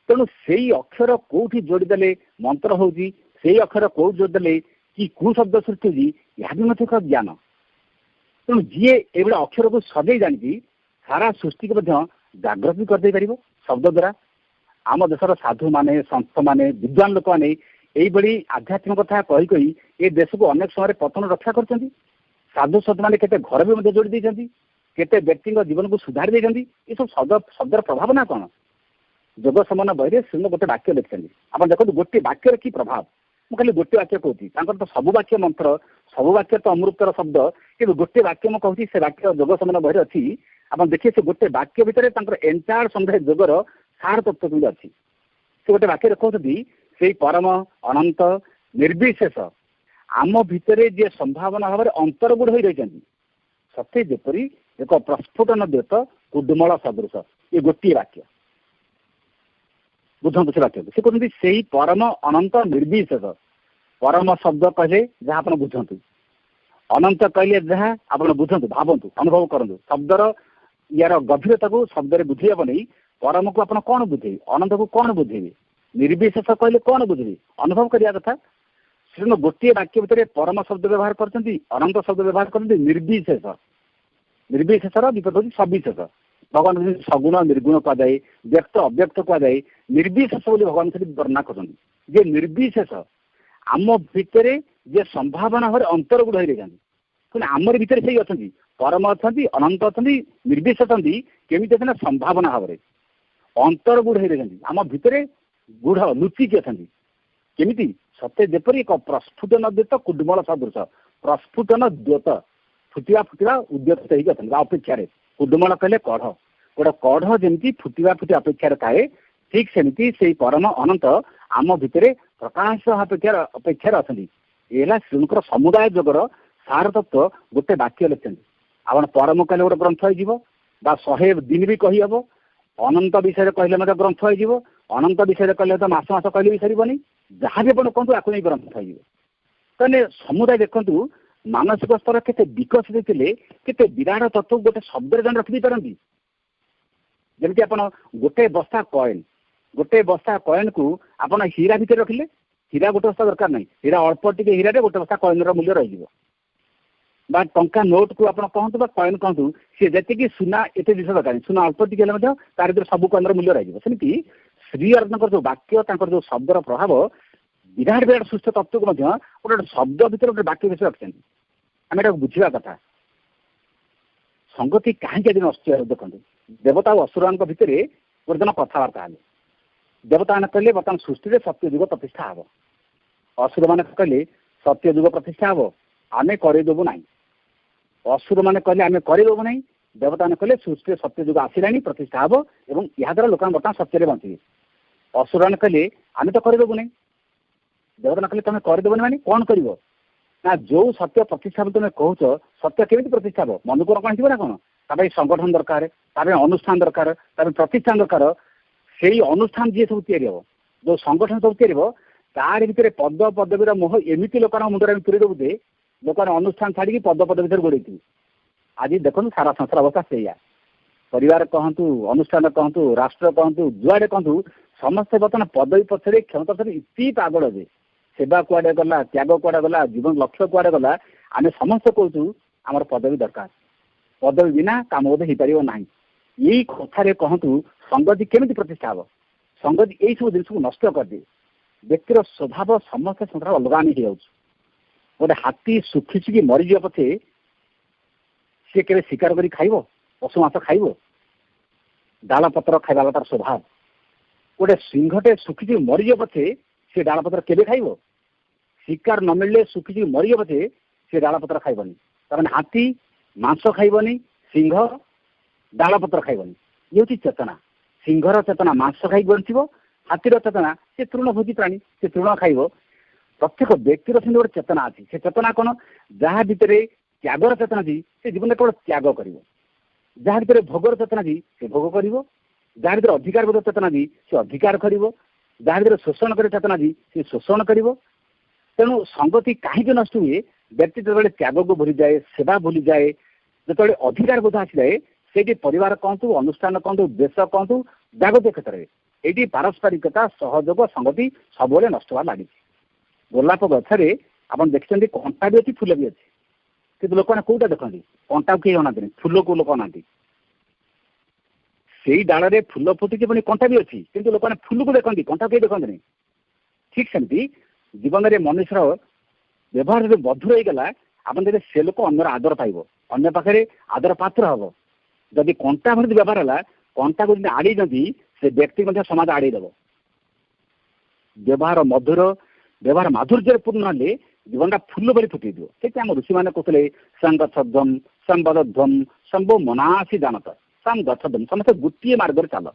ତେଣୁ ସେଇ ଅକ୍ଷର କୋଉଠି ଯୋଡ଼ିଦେଲେ ମନ୍ତ୍ର ହେଉଛି, ସେଇ ଅକ୍ଷର କୋଉଠି ଯୋଡ଼ିଦେଲେ କି କୋଉ ଶବ୍ଦ ସୃଷ୍ଟି ହେଉଛି, ଏହା ବି ମଧ୍ୟ ଏକ ଜ୍ଞାନ। ତେଣୁ ଯିଏ ଏଇଭଳିଆ ଅକ୍ଷରକୁ ସଜେଇ ଜାଣିଛି, ସାରା ସୃଷ୍ଟିକୁ ମଧ୍ୟ ଜାଗ୍ରତ ବି କରିଦେଇ ପାରିବ ଶବ୍ଦ ଦ୍ୱାରା। ଆମ ଦେଶର ସାଧୁମାନେ, ସନ୍ଥମାନେ, ବିଦ୍ୱାନ ଲୋକମାନେ ଏଇଭଳି ଆଧ୍ୟାତ୍ମିକ କଥା କହି କହି ଏ ଦେଶକୁ ଅନେକ ସମୟରେ ପତନ ରକ୍ଷା କରିଛନ୍ତି। ସାଧୁ ସନ୍ଥମାନେ କେତେ ଘର ବି ମଧ୍ୟ ଯୋଡ଼ି ଦେଇଛନ୍ତି, କେତେ ବ୍ୟକ୍ତିଙ୍କ ଜୀବନକୁ ସୁଧାରି ଦେଇଛନ୍ତି। ଏସବୁ ଶବ୍ଦର ପ୍ରଭାବ ନା କ'ଣ? ଯୋଗ ସମାନ ବହିରେ ସେ ଗୋଟେ ବାକ୍ୟ ଲେଖିଛନ୍ତି। ଆପଣ ଦେଖନ୍ତୁ ଗୋଟିଏ ବାକ୍ୟର କି ପ୍ରଭାବ। ମୁଁ ଖାଲି ଗୋଟିଏ ବାକ୍ୟ କହୁଛି, ତାଙ୍କର ତ ସବୁ ବାକ୍ୟ ମନ୍ତ୍ର, ସବୁ ବାକ୍ୟ ତ ଅମୃତର ଶବ୍ଦ, କିନ୍ତୁ ଗୋଟିଏ ବାକ୍ୟ ମୁଁ କହୁଛି, ସେ ବାକ୍ୟ ଯୋଗ ସମାନ ବହିରେ ଅଛି। ଆପଣ ଦେଖିବେ ସେ ଗୋଟେ ବାକ୍ୟ ଭିତରେ ତାଙ୍କର ଏଣ୍ଟାୟାର ସନ୍ଦେହ ଯୋଗର ସାର ତତ୍ତ୍ୱ କିନ୍ତୁ ଅଛି। ସେ ଗୋଟେ ବାକ୍ୟରେ କହୁଛନ୍ତି, ସେଇ ପରମ ଅନନ୍ତ ନିର୍ବିଶେଷ ଆମ ଭିତରେ ଯିଏ ସମ୍ଭାବନା ଭାବରେ ଅନ୍ତର୍ଗୁଢ଼ ହୋଇ ରହିଛନ୍ତି, ସତେ ଯେପରି ଏକ ପ୍ରସ୍ଫୁଟନ ଦ୍ୟୋତ କୁଡୁମଳ ସଦୃଶ। ଏ ଗୋଟିଏ ବାକ୍ୟ ବୁଝନ୍ତୁ। ସେ ବାକ୍ୟକୁ ସେ କହୁଛନ୍ତି, ସେଇ ପରମ ଅନନ୍ତ ନିର୍ବିଶେଷ। ପରମ ଶବ୍ଦ କହିଲେ ଯାହା ଆପଣ ବୁଝନ୍ତୁ, ଅନନ୍ତ କହିଲେ ଯାହା ଆପଣ ବୁଝନ୍ତୁ, ଭାବନ୍ତୁ, ଅନୁଭବ କରନ୍ତୁ। ଶବ୍ଦର ୟାର ଗଭୀରତାକୁ ଶବ୍ଦରେ ବୁଝେଇ ହେବ ନାହିଁ। ପରମକୁ ଆପଣ କ'ଣ ବୁଝେଇବେ, ଅନନ୍ତକୁ କ'ଣ ବୁଝେଇବେ, ନିର୍ବିଶେଷ କହିଲେ କ'ଣ ବୁଝିବେ, ଅନୁଭବ କରିବା କଥା। ସେଦିନ ଗୋଟିଏ ବାକ୍ୟ ଭିତରେ ପରମ ଶବ୍ଦ ବ୍ୟବହାର କରିଛନ୍ତି, ଅନନ୍ତ ଶବ୍ଦ ବ୍ୟବହାର କରିଛନ୍ତି, ନିର୍ବିଶେଷ। ନିର୍ବିଶେଷର ବିପଦ ହେଉଛି ସବିଶେଷ। ଭଗବାନ ସଗୁଣ ନିର୍ଗୁଣ କୁହାଯାଏ, ବ୍ୟକ୍ତ ଅବ୍ୟକ୍ତ କୁହାଯାଏ, ନିର୍ବିଶେଷ ବୋଲି ଭଗବାନ ସେଠି ବର୍ଣ୍ଣନା କରୁଛନ୍ତି। ଯେ ନିର୍ବିଶେଷ ଆମ ଭିତରେ ଯେ ସମ୍ଭାବନା ଭାବରେ ଅନ୍ତର ଗୁଡ ହେଇଯାଇଛନ୍ତି। ପୁଣି ଆମର ଭିତରେ ସେଇ ଅଛନ୍ତି, ପରମ ଅଛନ୍ତି, ଅନନ୍ତ ଅଛନ୍ତି, ନିର୍ବିଶ ଅଛନ୍ତି। କେମିତି ଅଛନ୍ତି ନା ସମ୍ଭାବନା ଭାବରେ ଅନ୍ତର ଗୁଡ ହେଇଯାଇଛନ୍ତି। ଆମ ଭିତରେ ଗୁଢ ଲୁଚିକି ଅଛନ୍ତି। କେମିତି? ସତେ ଯେପରି ଏକ ପ୍ରସ୍ଫୁଟନ ଦ୍ୟୋତ କୁଡୁମଳ ସଦୃଶ। ପ୍ରସ୍ଫୁଟନ ଦ୍ୟୋତ ଫୁଟିବା ଫୁଟିବା ଉଦ୍ୟତ ହେଇକି ଅଛନ୍ତି ବା ଅପେକ୍ଷାରେ। କୁଡୁମଳ କହିଲେ କଢ, ଗୋଟେ କଢ ଯେମିତି ଫୁଟିବା ଫୁଟିବା ଅପେକ୍ଷାରେ ଥାଏ, ଠିକ୍ ସେମିତି ସେଇ ପରମ ଅନନ୍ତ ଆମ ଭିତରେ ପ୍ରକାଶ ଅପେକ୍ଷାରେ ଅଛନ୍ତି। ଏ ହେଲା ଶ୍ରୀଙ୍କର ସମୁଦାୟ ଯୋଗର ସାର ତତ୍ଵ ଗୋଟେ ବାକ୍ୟ ଲେଖିଛନ୍ତି। ଆପଣ ପରମ କହିଲେ ଗୋଟେ ଗ୍ରନ୍ଥ ହେଇଯିବ, ବା 100 ଦିନ ବି କହିହେବ। ଅନନ୍ତ ବିଷୟରେ କହିଲେ ମଧ୍ୟ ଗ୍ରନ୍ଥ ହେଇଯିବ। ଅନନ୍ତ ବିଷୟରେ କହିଲେ ତ ମାସ ମାସ କହିଲେ ବି ସରିବନି। ଯାହା ବି ଆପଣ କୁହନ୍ତୁ ଆକୁ ନେଇ ଗ୍ରନ୍ଥ ହେଇଯିବ। ତାହେଲେ ସମୁଦାୟ ଦେଖନ୍ତୁ ମାନସିକ ସ୍ତର କେତେ ବିକଶିତ ଥିଲେ, କେତେ ବିରାଟ ତତ୍ତ୍ୱ ଗୋଟେ ଶବ୍ଦରେ ଜଣେ ରଖିଦେଇ ପାରନ୍ତି। ଯେମିତି ଆପଣ ଗୋଟେ ବସ୍ତା କଏନକୁ ଆପଣ ହୀରା ଭିତରେ ରଖିଲେ, ହୀରା ଗୋଟେ ବସ୍ତା ଦରକାର ନାହିଁ, ହୀରା ଅଳ୍ପ ଟିକେ ହୀରାରେ ଗୋଟେ ବସ୍ତା କଏନର ମୂଲ୍ୟ ରହିଯିବ। ବା ଟଙ୍କା ନୋଟକୁ ଆପଣ କହନ୍ତୁ ବା କଏନ କହନ୍ତୁ, ସିଏ ଯେତିକି ସୁନା ଏତେ ଜିନିଷ ଦରକାର ନାହିଁ, ସୁନା ଅଳ୍ପ ଟିକେ ହେଲେ ମଧ୍ୟ ତାର ଭିତରେ ସବୁ କଏନର ମୂଲ୍ୟ ରହିଯିବ। ସେମିତି ଶ୍ରୀ ଅରବିନ୍ଦଙ୍କର ଯୋଉ ବାକ୍ୟ, ତାଙ୍କର ଯୋଉ ଶବ୍ଦର ପ୍ରଭାବ, ବିରାଟ ବିରାଟ ସୁସ୍ଥ ତତ୍ତ୍ୱକୁ ମଧ୍ୟ ଗୋଟେ ଗୋଟେ ଶବ୍ଦ ଭିତରେ ଗୋଟେ ବାକ୍ୟ ବିଷୟ ରଖିଛନ୍ତି। ଆମେ ଏଟାକୁ ବୁଝିବା କଥା। ସଂଗତି କାହିଁକି ଆଜି ନଷ୍ଟ ଦେଖନ୍ତୁ, ଦେବତା ଓ ଅସୁରମାନଙ୍କ ଭିତରେ ଗୋଟେ ଦିନ କଥାବାର୍ତ୍ତା ହେଲେ। ଦେବତାମାନେ କହିଲେ ବର୍ତ୍ତମାନ ସୃଷ୍ଟିରେ ସତ୍ୟ ଯୁଗ ପ୍ରତିଷ୍ଠା ହେବ। ଅସୁରମାନେ କହିଲେ ସତ୍ୟ ଯୁଗ ପ୍ରତିଷ୍ଠା ହେବ, ଆମେ କରେଇଦେବୁ ନାହିଁ। ଅସୁରମାନେ କହିଲେ ଆମେ କରେଇଦେବୁ ନାହିଁ। ଦେବତାମାନେ କହିଲେ ସୃଷ୍ଟିରେ ସତ୍ୟ ଯୁଗ ଆସିଲାଣି, ପ୍ରତିଷ୍ଠା ହେବ ଏବଂ ଏହାଦ୍ୱାରା ଲୋକମାନେ ବର୍ତ୍ତମାନ ସତ୍ୟରେ ବଞ୍ଚିବେ। ଅସୁରମାନେ କହିଲେ ଆମେ ତ କରେଇଦେବୁ ନାହିଁ। ଦେବତାମାନେ କହିଲେ ତମେ କରିଦେବନି ମାନେ କ'ଣ କରିବ ନା, ଯୋଉ ସତ୍ୟ ପ୍ରତିଷ୍ଠା ବୋଲି ତମେ କହୁଛ, ସତ୍ୟ କେମିତି ପ୍ରତିଷ୍ଠା ହେବ? ମନୁକର କ'ଣ ହେଇଥିବ ନା କ'ଣ? ତା ପାଇଁ ସଂଗଠନ ଦରକାର, ତା ପାଇଁ ଅନୁଷ୍ଠାନ ଦରକାର, ତା ପାଇଁ ପ୍ରତିଷ୍ଠାନ ଦରକାର। ସେଇ ଅନୁଷ୍ଠାନ ଯିଏ ସବୁ ତିଆରି ହେବ, ଯୋଉ ସଂଗଠନ ସବୁ ତିଆରି ହେବ, ତାରି ଭିତରେ ପଦ ପଦବୀର ମୋହ ଏମିତି ଲୋକମାନଙ୍କ ମୁଣ୍ଡରେ ଆମେ ପୁରେଇ ଦେବୁ ଯେ ଲୋକମାନେ ଅନୁଷ୍ଠାନ ଛାଡ଼ିକି ପଦ ପଦ ଭିତରେ ଗୋଡ଼େଇଥିବେ। ଆଜି ଦେଖନ୍ତୁ ସାରା ସଂସାର ଅବସ୍ଥା ସେଇଆ। ପରିବାର କହନ୍ତୁ, ଅନୁଷ୍ଠାନ କହନ୍ତୁ, ରାଷ୍ଟ୍ର କହନ୍ତୁ, ଯୁଆଡ଼େ କହନ୍ତୁ, ସମସ୍ତେ ବର୍ତ୍ତମାନ ପଦବୀ ପଛରେ କ୍ଷମତା ପଛରେ ଇତି ପାଗଳ ଯେ ସେବା କୁଆଡ଼େ ଗଲା, ତ୍ୟାଗ କୁଆଡ଼େ ଗଲା, ଜୀବନ ଲକ୍ଷ୍ୟ କୁଆଡ଼େ ଗଲା। ଆମେ ସମସ୍ତେ କହୁଛୁ ଆମର ପଦବୀ ଦରକାର, ପଦବୀ ବିନା କାମ ବୋଧେ ହେଇପାରିବ ନାହିଁ। ଏଇ କଥାରେ କହନ୍ତୁ ସଂଗତି କେମିତି ପ୍ରତିଷ୍ଠା ହେବ? ସଂଗତି ଏଇସବୁ ଜିନିଷକୁ ନଷ୍ଟ କରିଦିଏ। ବ୍ୟକ୍ତିର ସ୍ୱଭାବ ସମସ୍ତେ ସଂସାର ଅଲଗାମୀ ହେଇଯାଉଛି। ଗୋଟେ ହାତୀ ଶୁଖିଛି କି ମରିଯିବ ପଛେ ସିଏ କେବେ ଶିକାର କରି ଖାଇବ? ପଶୁ ମାଂସ ଖାଇବ? ଡାଳ ପତ୍ର ଖାଇବା ତାର ସ୍ୱଭାବ। ଗୋଟେ ସିଂହଟେ ଶୁଖିଛି ମରିଯିବ ପଛେ ସେ ଡାଳ ପତ୍ର କେବେ ଖାଇବ? ଶିକାର ନ ମିଳିଲେ ଶୁଖିଛି ମରିଯିବ ପଛେ ସେ ଡାଳ ପତ୍ର ଖାଇବନି। ତାମାନେ ହାତୀ ମାଂସ ଖାଇବନି, ସିଂହ ଡାଳ ପତ୍ର ଖାଇବନି। ଇଏ ହେଉଛି ଚେତନା। ସିଂହର ଚେତନା ମାଂସ ଖାଇ ବଞ୍ଚିବ, ହାତୀର ଚେତନା ସେ ତୃଣଭୋଜୀ ପ୍ରାଣୀ, ସେ ତୃଣ ଖାଇବ। ପ୍ରତ୍ୟେକ ବ୍ୟକ୍ତିର ସେମିତି ଗୋଟେ ଚେତନା ଅଛି। ସେ ଚେତନା କ'ଣ? ଯାହା ଭିତରେ ତ୍ୟାଗର ଚେତନା ଅଛି ସେ ଜୀବନରେ କେବଳ ତ୍ୟାଗ କରିବ। ଯାହା ଭିତରେ ଭୋଗର ଚେତନା ଅଛି ସେ ଭୋଗ କରିବ। ଯାହା ଭିତରେ ଅଧିକାର ବୋଧ ଚେତନା ଅଛି ସେ ଅଧିକାର କରିବ। ଯାହା ଭିତରେ ଶୋଷଣ କରିବା ଚେତନା ଅଛି ସେ ଶୋଷଣ କରିବ। ତେଣୁ ସଂଗତି କାହିଁକି ନଷ୍ଟ ହୁଏ? ବ୍ୟକ୍ତି ଯେତେବେଳେ ତ୍ୟାଗକୁ ଭୁଲିଯାଏ, ସେବା ଭୁଲିଯାଏ, ଯେତେବେଳେ ଅଧିକାର ବୋଧ ଆସିଯାଏ, ସେଇଠି ପରିବାର କହନ୍ତୁ, ଅନୁଷ୍ଠାନ କହନ୍ତୁ, ଦେଶ କହନ୍ତୁ, ଜାଗତିକ କ୍ଷେତ୍ରରେ ଏଇଠି ପାରସ୍ପରିକତା, ସହଯୋଗ, ସଂଗତି ସବୁବେଳେ ନଷ୍ଟ ହେବା ଲାଗିଛି। ଗୋଲାପ ଗଛରେ ଆପଣ ଦେଖିଛନ୍ତି କଣ୍ଟା ବି ଅଛି, ଫୁଲ ବି ଅଛି, କିନ୍ତୁ ଲୋକମାନେ କୋଉଟା ଦେଖନ୍ତି? କଣ୍ଟାକୁ କେହି ଅନାନ୍ତିନି, ଫୁଲକୁ ଲୋକ ଅନାନ୍ତି। ସେଇ ଡାଳରେ ଫୁଲ ଫୁଟିଛି ପୁଣି କଣ୍ଟା ବି ଅଛି, କିନ୍ତୁ ଲୋକମାନେ ଫୁଲକୁ ଦେଖନ୍ତି, କଣ୍ଟାକୁ କେହି ଦେଖନ୍ତିନି। ଠିକ୍ ସେମିତି ଜୀବନରେ ମନୁଷ୍ୟର ବ୍ୟବହାର ଯଦି ମଧୁର ହେଇଗଲା, ଆପଣ ଯଦି ସେ ଲୋକ ଅନ୍ୟର ଆଦର ପାଇବ, ଅନ୍ୟ ପାଖରେ ଆଦର ପାତ୍ର ହେବ। ଯଦି କଣ୍ଟା ଭଳି ବ୍ୟବହାର ହେଲା, କଣ୍ଟାକୁ ଯଦି ଆଡ଼େଇ ଦିଅନ୍ତି ସେ ବ୍ୟକ୍ତି ମଧ୍ୟ ସମାଜ ଆଡ଼େଇ ଦେବ। ବ୍ୟବହାର ମଧୁର, ବ୍ୟବହାର ମାଧୁର୍ଯ୍ୟରେ ପୂର୍ଣ୍ଣ ହେଲେ ଜୀବନଟା ଫୁଲ ଭଳି ଫୁଟିଯିବ। ସେଇଠି ଆମ ଋଷିମାନେ କହୁଥିଲେ ସାଙ୍ଗଚ୍ଛଧ୍ୱମ୍ ସମ୍ବଦଧ୍ୱମ୍ ସମ୍ଭୋ ମନାସି ଜାଣତ। ସାମ୍ ଗଚ୍ଛଧ୍ୱମ୍ ସମସ୍ତେ ଗୋଟିଏ ମାର୍ଗରେ ଚାଲ।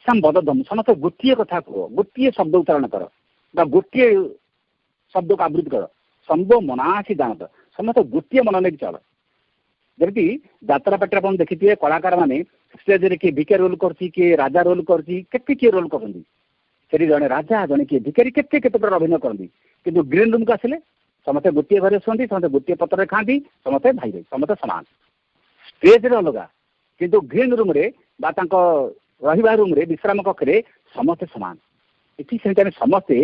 ସମ୍ବଦଧ୍ୱମ୍ ସମସ୍ତେ ଗୋଟିଏ କଥା କୁହ, ଗୋଟିଏ ଶବ୍ଦ ଉଚ୍ଚାରଣ କର ବା ଗୋଟିଏ ଶବ୍ଦକୁ ଆବୃତ୍ତି କର। ସମ୍ଭୋ ମନାସି ଜାଣତ ସମସ୍ତେ ଗୋଟିଏ ମନ ନେଇକି ଚାଲ। ଯେମିତି ଯାତ୍ରା ପାଟିରେ ଆପଣ ଦେଖିଥିବେ କଳାକାରମାନେ ଷ୍ଟେଜରେ କିଏ ଭିକାରୀ ରୋଲ୍ କରୁଛି, କିଏ ରାଜା ରୋଲ୍ କରୁଛି, କେତେ କିଏ ରୋଲ୍ କରୁଛନ୍ତି। ସେଠି ଜଣେ ରାଜା, ଜଣେ କିଏ ଭିକାରୀ, କେତେ କେତେ ପ୍ରକାର ଅଭିନୟ କରନ୍ତି। କିନ୍ତୁ ଗ୍ରୀନ୍ ରୁମ୍କୁ ଆସିଲେ ସମସ୍ତେ ଗୋଟିଏ ଘରେ ଶୁଅନ୍ତି, ସମସ୍ତେ ଗୋଟିଏ ପତ୍ରରେ ଖାଆନ୍ତି, ସମସ୍ତେ ଭାଇ ଭାଇ, ସମସ୍ତେ ସମାନ। ଷ୍ଟେଜରେ ଅଲଗା, କିନ୍ତୁ ଗ୍ରୀନ୍ ରୁମ୍ରେ ବା ତାଙ୍କ ରହିବା ରୁମ୍ରେ ବିଶ୍ରାମ କକ୍ଷରେ ସମସ୍ତେ ସମାନ। ଏଠି ସେମିତି ଆମେ ସମସ୍ତେ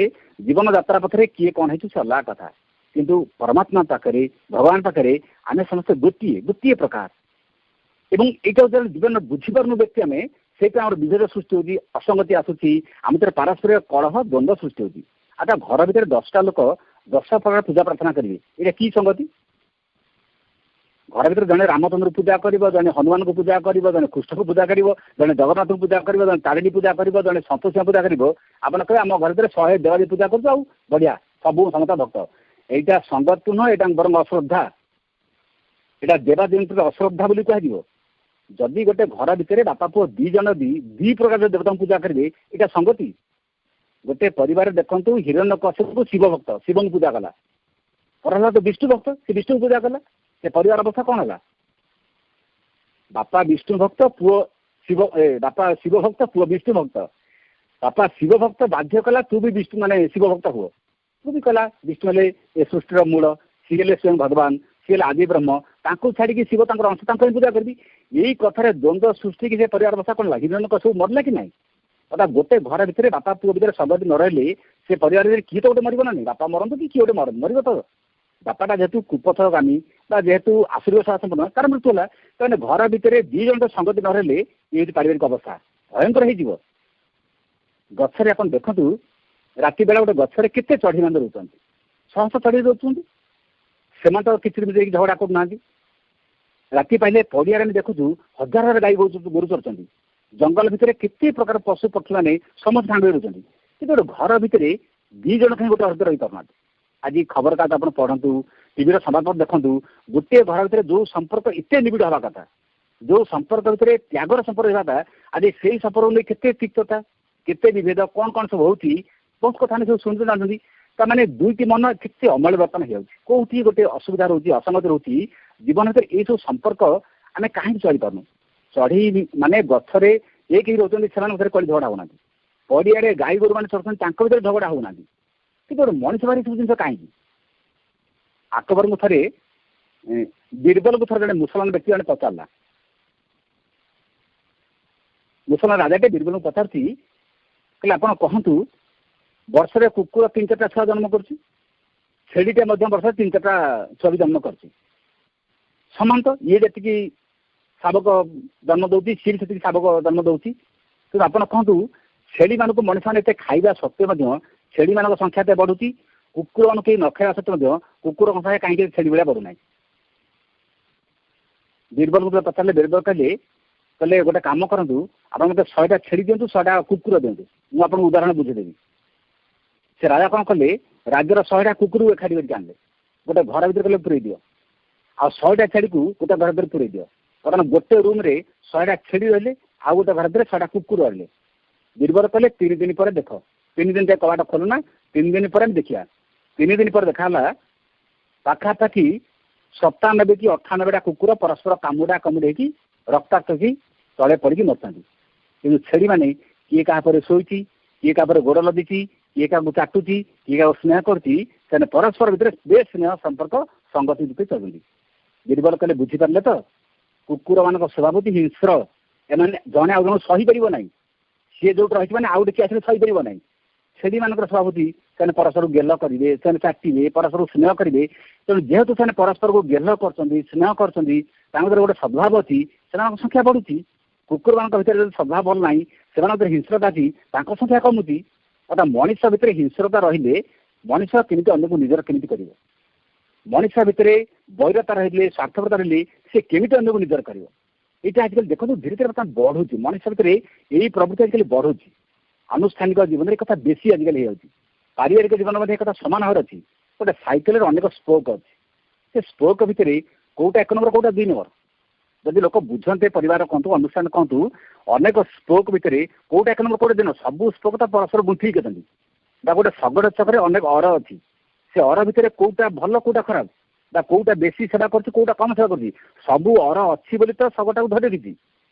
ଜୀବନ ଯାତ୍ରା ପଥରେ କିଏ କ'ଣ ହେଇଛୁ ସେ ଅଲଗା କଥା, କିନ୍ତୁ ପରମାତ୍ମା ପାଖରେ, ଭଗବାନ ପାଖରେ ଆମେ ସମସ୍ତେ ଗୋଟିଏ ଗୋଟିଏ ପ୍ରକାର। ଏବଂ ଏଇଟା ଯେତେବେଳେ ଜୀବନ ବୁଝିପାରୁନୁ ବ୍ୟକ୍ତି ଆମେ, ସେଇଥିପାଇଁ ଆମର ବିଭେଦ ସୃଷ୍ଟି ହେଉଛି, ଅସଙ୍ଗତି ଆସୁଛି, ଆମ ଭିତରେ ପାରସ୍ପରିକ କଳହ, ଦ୍ୱନ୍ଦ୍ୱ ସୃଷ୍ଟି ହେଉଛି। ଆଚ୍ଛା, ଘର ଭିତରେ 10ଟା ଲୋକ 10 ପ୍ରକାର ପୂଜା ପ୍ରାର୍ଥନା କରିବେ, ଏଇଟା କି ସଂଗତି? ଘର ଭିତରେ ଜଣେ ରାମଚନ୍ଦ୍ର ପୂଜା କରିବ, ଜଣେ ହନୁମାନଙ୍କୁ ପୂଜା କରିବ, ଜଣେ କୃଷ୍ଣଙ୍କୁ ପୂଜା କରିବ, ଜଣେ ଜଗନ୍ନାଥଙ୍କୁ ପୂଜା କରିବ, ଜଣେ ତାରିଣୀ ପୂଜା କରିବ, ଜଣେ ସନ୍ତୋଷୀ ପୂଜା କରିବ। ଆପଣ କହିବେ ଆମ ଘର ଭିତରେ 100 ଦେବାଦେବୀ ପୂଜା କରୁଛୁ, ଆଉ ବଢିଆ, ସବୁ ସମସ୍ତ ଭକ୍ତ। ଏଇଟା ସଂଗତି ନୁହଁ, ଏଇଟା ବରଂ ଅଶ୍ରଦ୍ଧା। ଏଇଟା ଦେବାଦେବୀ ପ୍ରତି ଅଶ୍ରଦ୍ଧା ବୋଲି କୁହାଯିବ। ଯଦି ଗୋଟେ ଘର ଭିତରେ ବାପା ପୁଅ 2 ଜଣ ଦି ପ୍ରକାର ଦେବତାଙ୍କୁ ପୂଜା କରିବେ, ଏଇଟା ସଂଗତି? ଗୋଟେ ପରିବାର ଦେଖନ୍ତୁ, ହିରଣ୍ୟକଶ୍ୟପ ଶିବ ଭକ୍ତ, ଶିବଙ୍କୁ ପୂଜା କଲା। ପ୍ରହ୍ଲାଦ ବିଷ୍ଣୁ ଭକ୍ତ, ସେ ବିଷ୍ଣୁଙ୍କୁ ପୂଜା କଲା। ସେ ପରିବାର ଅବସ୍ଥା କଣ ହେଲା? ବାପା ବିଷ୍ଣୁ ଭକ୍ତ, ପୁଅ ବାପା ଶିବ ଭକ୍ତ, ପୁଅ ବିଷ୍ଣୁ ଭକ୍ତ। ବାପା ଶିବ ଭକ୍ତ ବାଧ୍ୟ କଲା ତୁ ବି ବିଷ୍ଣୁ ମାନେ ଶିବ ଭକ୍ତ ହୁଅ, ତୁ ବି କଲା। ବିଷ୍ଣୁ ହେଲେ ଏ ସୃଷ୍ଟିର ମୂଳ, ସିଏ ହେଲେ ସ୍ୱୟଂ ଭଗବାନ, ସିଏ ହେଲେ ଆଦି ବ୍ରହ୍ମ, ତାଙ୍କୁ ଛାଡ଼ିକି ଶିବ ତାଙ୍କର ଅଂଶ, ତାଙ୍କୁ ହିଁ ପୂଜା କରିବି। ଏଇ କଥାରେ ଦ୍ୱନ୍ଦ୍ୱ ସୃଷ୍ଟି କି ସେ ପରିବାର ଅବସ୍ଥା କଣ ହେଲା? ହିରଣ୍ୟକଶ୍ୟପ ମରିଲା କି ନାହିଁ? ଅର୍ଥାৎ ଗୋଟେ ଘର ଭିତରେ ବାପା ପୁଅ ଭିତରେ ସଂଗତି ନ ରହିଲେ ସେ ପରିବାର ଭିତରେ କିଏ ତ ଗୋଟେ ମରିବ ନା ନାହିଁ? ବାପା ମରନ୍ତୁ କି କିଏ ଗୋଟେ ମରିବ ତ। ବାପାଟା ଯେହେତୁ କୁପଥଗାମୀ ବା ଯେହେତୁ ଆଶୀର୍ବାଦ ସମ୍ପନ୍ନ, ତାର ମୃତ୍ୟୁ ହେଲା। ତାହେଲେ ଘର ଭିତରେ 2 ଜଣ ସଂଗତି ନ ରହିଲେ ଏ ହେଉଛି ପାରିବାରିକ ଅବସ୍ଥା, ଭୟଙ୍କର ହେଇଯିବ। ଗଛରେ ଆପଣ ଦେଖନ୍ତୁ, ରାତି ବେଳା ଗୋଟେ ଗଛରେ କେତେ ଚଢ଼େଇମାନେ ରହୁଛନ୍ତି, ଶହ ଶହ ଚଢ଼େଇ ରହୁଛନ୍ତି। ସେମାନେ ତ କିଚିରି ମିଚିରି ଝଗଡ଼ା କରୁନାହାନ୍ତି। ରାତି ପାଇଲେ ପଡ଼ିଆରେ ଆମେ ଦେଖୁଛୁ ହଜାର ଗାଈ ଗୋରୁ ଚରୁଛନ୍ତି। ଜଙ୍ଗଲ ଭିତରେ କେତେ ପ୍ରକାର ପଶୁ ପକ୍ଷୀ ମାନେ ସମସ୍ତେ ସାଙ୍ଗ ହୋଇ ରହୁଛନ୍ତି। କିନ୍ତୁ ଗୋଟେ ଘର ଭିତରେ 2 ଜଣ କାହିଁ ଗୋଟେ ଘର ରହିପାରୁନାହାନ୍ତି। ଆଜି ଖବରକାଗଜ ଆପଣ ପଢ଼ନ୍ତୁ, ଟିଭିର ସମ୍ବାଦପତ୍ର ଦେଖନ୍ତୁ, ଗୋଟିଏ ଘର ଭିତରେ ଯୋଉ ସମ୍ପର୍କ ଏତେ ନିବିଡ଼ ହେବା କଥା, ଯୋଉ ସମ୍ପର୍କ ଭିତରେ ତ୍ୟାଗର ସମ୍ପର୍କ ହେବା କଥା, ଆଜି ସେଇ ସମ୍ପର୍କ ନେଇ କେତେ ତିକ୍ତତା, କେତେ ବିଭେଦ, କଣ କଣ ସବୁ ହଉଛି, ବହୁତ କଥା ଆମେ ସବୁ ଶୁଣିଛୁ, ଜାଣୁଛନ୍ତି। ତାମାନେ 2ଟି ମନ କେତେ ଅମଳ ବର୍ତ୍ତମାନ ହେଇଯାଉଛି। କୋଉଠି ଗୋଟେ ଅସୁବିଧା ରହୁଛି, ଅସଙ୍ଗତି ରହୁଛି ଜୀବନ ଭିତରେ। ଏଇ ସବୁ ସମ୍ପର୍କ ଆମେ କାହିଁକି ଚଳିପାରୁନୁ? ଚଢ଼େଇ ମାନେ ଗଛରେ ଏକ ହେଇ ରହୁଛନ୍ତି, ସେମାନଙ୍କ ଭିତରେ କଳି ଝଗଡ଼ା ହଉନାହାନ୍ତି। ପଡ଼ିଆରେ ଗାଈ ଗୋରୁ ମାନେ ଚରୁଛନ୍ତି, ତାଙ୍କ ଭିତରେ ଝଗଡ଼ା ହଉନାହାନ୍ତି। କିନ୍ତୁ ଗୋଟେ ମଣିଷ ଭାରି ସବୁ ଜିନିଷ କାହିଁକି? ଆକବରଙ୍କୁ ଥରେ ବୀରବଲକୁ ଥରେ ଜଣେ ମୁସଲମାନ ବ୍ୟକ୍ତି ଜଣେ ପଚାରିଲା। ମୁସଲମାନ ରାଜାଟେ ବୀରବଲଙ୍କୁ ପଚାରୁଛି, କହିଲେ ଆପଣ କହନ୍ତୁ, ବର୍ଷରେ କୁକୁର 3-4ଟା ଛୁଆ ଜନ୍ମ କରୁଛି, ଛେଳିଟେ ମଧ୍ୟ ବର୍ଷରେ 3-4ଟା ଛୁଆ ବି ଜନ୍ମ କରୁଛି, ସମାନ ତ? ଇଏ ଯେତିକି ଶାବକ ଜନ୍ମ ଦେଉଛି, ସିଏ ବି ସେତିକି ଶାବକ ଜନ୍ମ ଦେଉଛି। କିନ୍ତୁ ଆପଣ କହନ୍ତୁ, ଛେଳିମାନଙ୍କୁ ମଣିଷମାନେ ଏତେ ଖାଇବା ସତ୍ତ୍ୱେ ମଧ୍ୟ ଛେଳିମାନଙ୍କ ସଂଖ୍ୟା ଏତେ ବଢୁଛି, କୁକୁରମାନଙ୍କୁ କେହି ନ ଖାଇବା ସତ୍ତ୍ୱେ ମଧ୍ୟ କୁକୁରଙ୍କ ସଂଖ୍ୟା କାହିଁକି ଛେଳି ଭଳିଆ ବଢୁନାହିଁ? ବୀରବଲଙ୍କୁ ପଚାରିଲେ, ବୀରବଲ କହିଲେ ଗୋଟେ କାମ କରନ୍ତୁ, ଆପଣ ମୋତେ 100ଟା ଛେଳି ଦିଅନ୍ତୁ, 100ଟା କୁକୁର ଦିଅନ୍ତୁ, ମୁଁ ଆପଣଙ୍କୁ ଉଦାହରଣ ବୁଝେଇଦେବି। ସେ ରାଜା କଣ କଲେ, ରାଜ୍ୟର 100ଟା କୁକୁରକୁ ଏକାଠି କରିକି ଆଣିଲେ, ଗୋଟେ ଘର ଭିତରେ କହିଲେ ପୁରେଇ ଦିଅ, ଆଉ 100ଟା ଛେଳିକୁ ଗୋଟେ ଘର ଭିତରେ ପୁରେଇ ଦିଅ। ବର୍ତ୍ତମାନ ଗୋଟେ ରୁମ୍ରେ 100ଟା ଛେଳି ରହିଲେ, ଆଉ ଗୋଟେ ଘର ଭିତରେ 6ଟା କୁକୁର ରହିଲେ। ବୀରବଲ କହିଲେ 3 ଦିନ ପରେ ଦେଖ, 3 ଦିନ ଯାଏ କବାଟ ଖୋଲୁ ନା, 3 ଦିନ ପରେ ଆମେ ଦେଖିବା। 3 ଦିନ ପରେ ଦେଖା ହେଲା, ପାଖାପାଖି 97 କି 98ଟା କୁକୁର ପରସ୍ପର କାମୁଡ଼ି ହେଇକି ରକ୍ତାକ୍ତ ହେଇକି ତଳେ ପଡ଼ିକି ମରୁଛନ୍ତି। କିନ୍ତୁ ଛେଳିମାନେ କିଏ କାହା ପରେ ଶୋଇଛି, କିଏ କାହା ପରେ ଗୋଡ଼ ଲଦିଛି, କିଏ କାହାକୁ ଚାଟୁଛି, କିଏ କାହାକୁ ସ୍ନେହ କରୁଛି, ସେମାନେ ପରସ୍ପର ଭିତରେ ବେଶ ସ୍ନେହ ସମ୍ପର୍କ ସଂଗତି ରୂପେ ଚଳୁଛନ୍ତି। ବୀରବଲ କହିଲେ ବୁଝିପାରିଲେ ତ, କୁକୁର ମାନଙ୍କ ସ୍ୱଭାବ ହେଉଛି ହିଂସ୍ର। ଏମାନେ ଜଣେ ଆଉ ଜଣକୁ ସହିପାରିବ ନାହିଁ, ସିଏ ଯୋଉଠି ରହିଛି ମାନେ ଆଉ ଗୋଟେ କିଏ ଆସିଲେ ସହିପାରିବ ନାହିଁ। ଛେଳିମାନଙ୍କର ସ୍ୱଭାବ ହେଉଛି ସେମାନେ ପରସ୍ପରକୁ ଗେଲ କରିବେ, ସେମାନେ ଚାଟିବେ, ପରସ୍ପରକୁ ସ୍ନେହ କରିବେ। ତେଣୁ ଯେହେତୁ ସେମାନେ ପରସ୍ପରକୁ ଗେଲ କରୁଛନ୍ତି, ସ୍ନେହ କରୁଛନ୍ତି, ତାଙ୍କ ଭିତରେ ଗୋଟେ ସଦ୍ଭାବ ଅଛି, ସେମାନଙ୍କ ସଂଖ୍ୟା ବଢୁଛି। କୁକୁରମାନଙ୍କ ଭିତରେ ଯଦି ସଦ୍ଭାବ ଭଲ ନାହିଁ, ସେମାନଙ୍କ ଭିତରେ ହିଂସ୍ରତା ଅଛି, ତାଙ୍କ ସଂଖ୍ୟା କମୁଛି। ଅର୍ଥାତ୍ ମଣିଷ ଭିତରେ ହିଂସ୍ରତା ରହିଲେ ମଣିଷ କେମିତି ଅନ୍ୟକୁ ନିଜର କେମିତି କରିବ? ମଣିଷ ଭିତରେ ବୈରତା ରହିଲେ, ସ୍ୱାର୍ଥପରତା ରହିଲେ ସେ କେମିତି ଅନ୍ୟକୁ ନିଜର କରିବ? ଏଇଟା ଆଜିକାଲି ଦେଖନ୍ତୁ ଧୀରେ ଧୀରେ ବର୍ତ୍ତମାନ ବଢୁଛି। ମଣିଷ ଭିତରେ ଏଇ ପ୍ରବୃତ୍ତି ଆଜିକାଲି ବଢୁଛି। ଆନୁଷ୍ଠାନିକ ଜୀବନରେ କଥା ବେଶୀ ଆଜିକାଲି ହେଇଯାଉଛି। ପାରିବାରିକ ଜୀବନ ମଧ୍ୟ କଥା ସମାନ ଭାବରେ ଅଛି। ଗୋଟେ ସାଇକେଲରେ ଅନେକ ସ୍ପୋକ୍ ଅଛି, ସେ ସ୍ପୋକ୍ ଭିତରେ କୋଉଟା 1 ନମ୍ବର, କୋଉଟା 2 ନମ୍ବର? ଯଦି ଲୋକ ବୁଝନ୍ତେ, ପରିବାର କହନ୍ତୁ, ଅନୁଷ୍ଠାନ କହନ୍ତୁ, ଅନେକ ସ୍ପୋକ୍ ଭିତରେ କୋଉଟା 1 ନମ୍ବର, କୋଉଟା 2 ନମ୍ବର, ସବୁ ସ୍ପୋକ୍ ତ ପରସ୍ପର ଗୁନ୍ଥିକି ଅଛନ୍ତି। ବା ଗୋଟେ ଶଗଡ଼ ଚକରେ ଅନେକ ଅର ଅଛି, ସେ ଅର ଭିତରେ କୋଉଟା ଭଲ, କୋଉଟା ଖରାପ, ବା କୋଉଟା ବେଶୀ ସେବା କରୁଛି, କୋଉଟା କମ ସେବା କରୁଛି? ସବୁ ଅର ଅଛି ବୋଲି ତ ଶଗଡ଼ଟାକୁ ଧରି ରଖିଛି,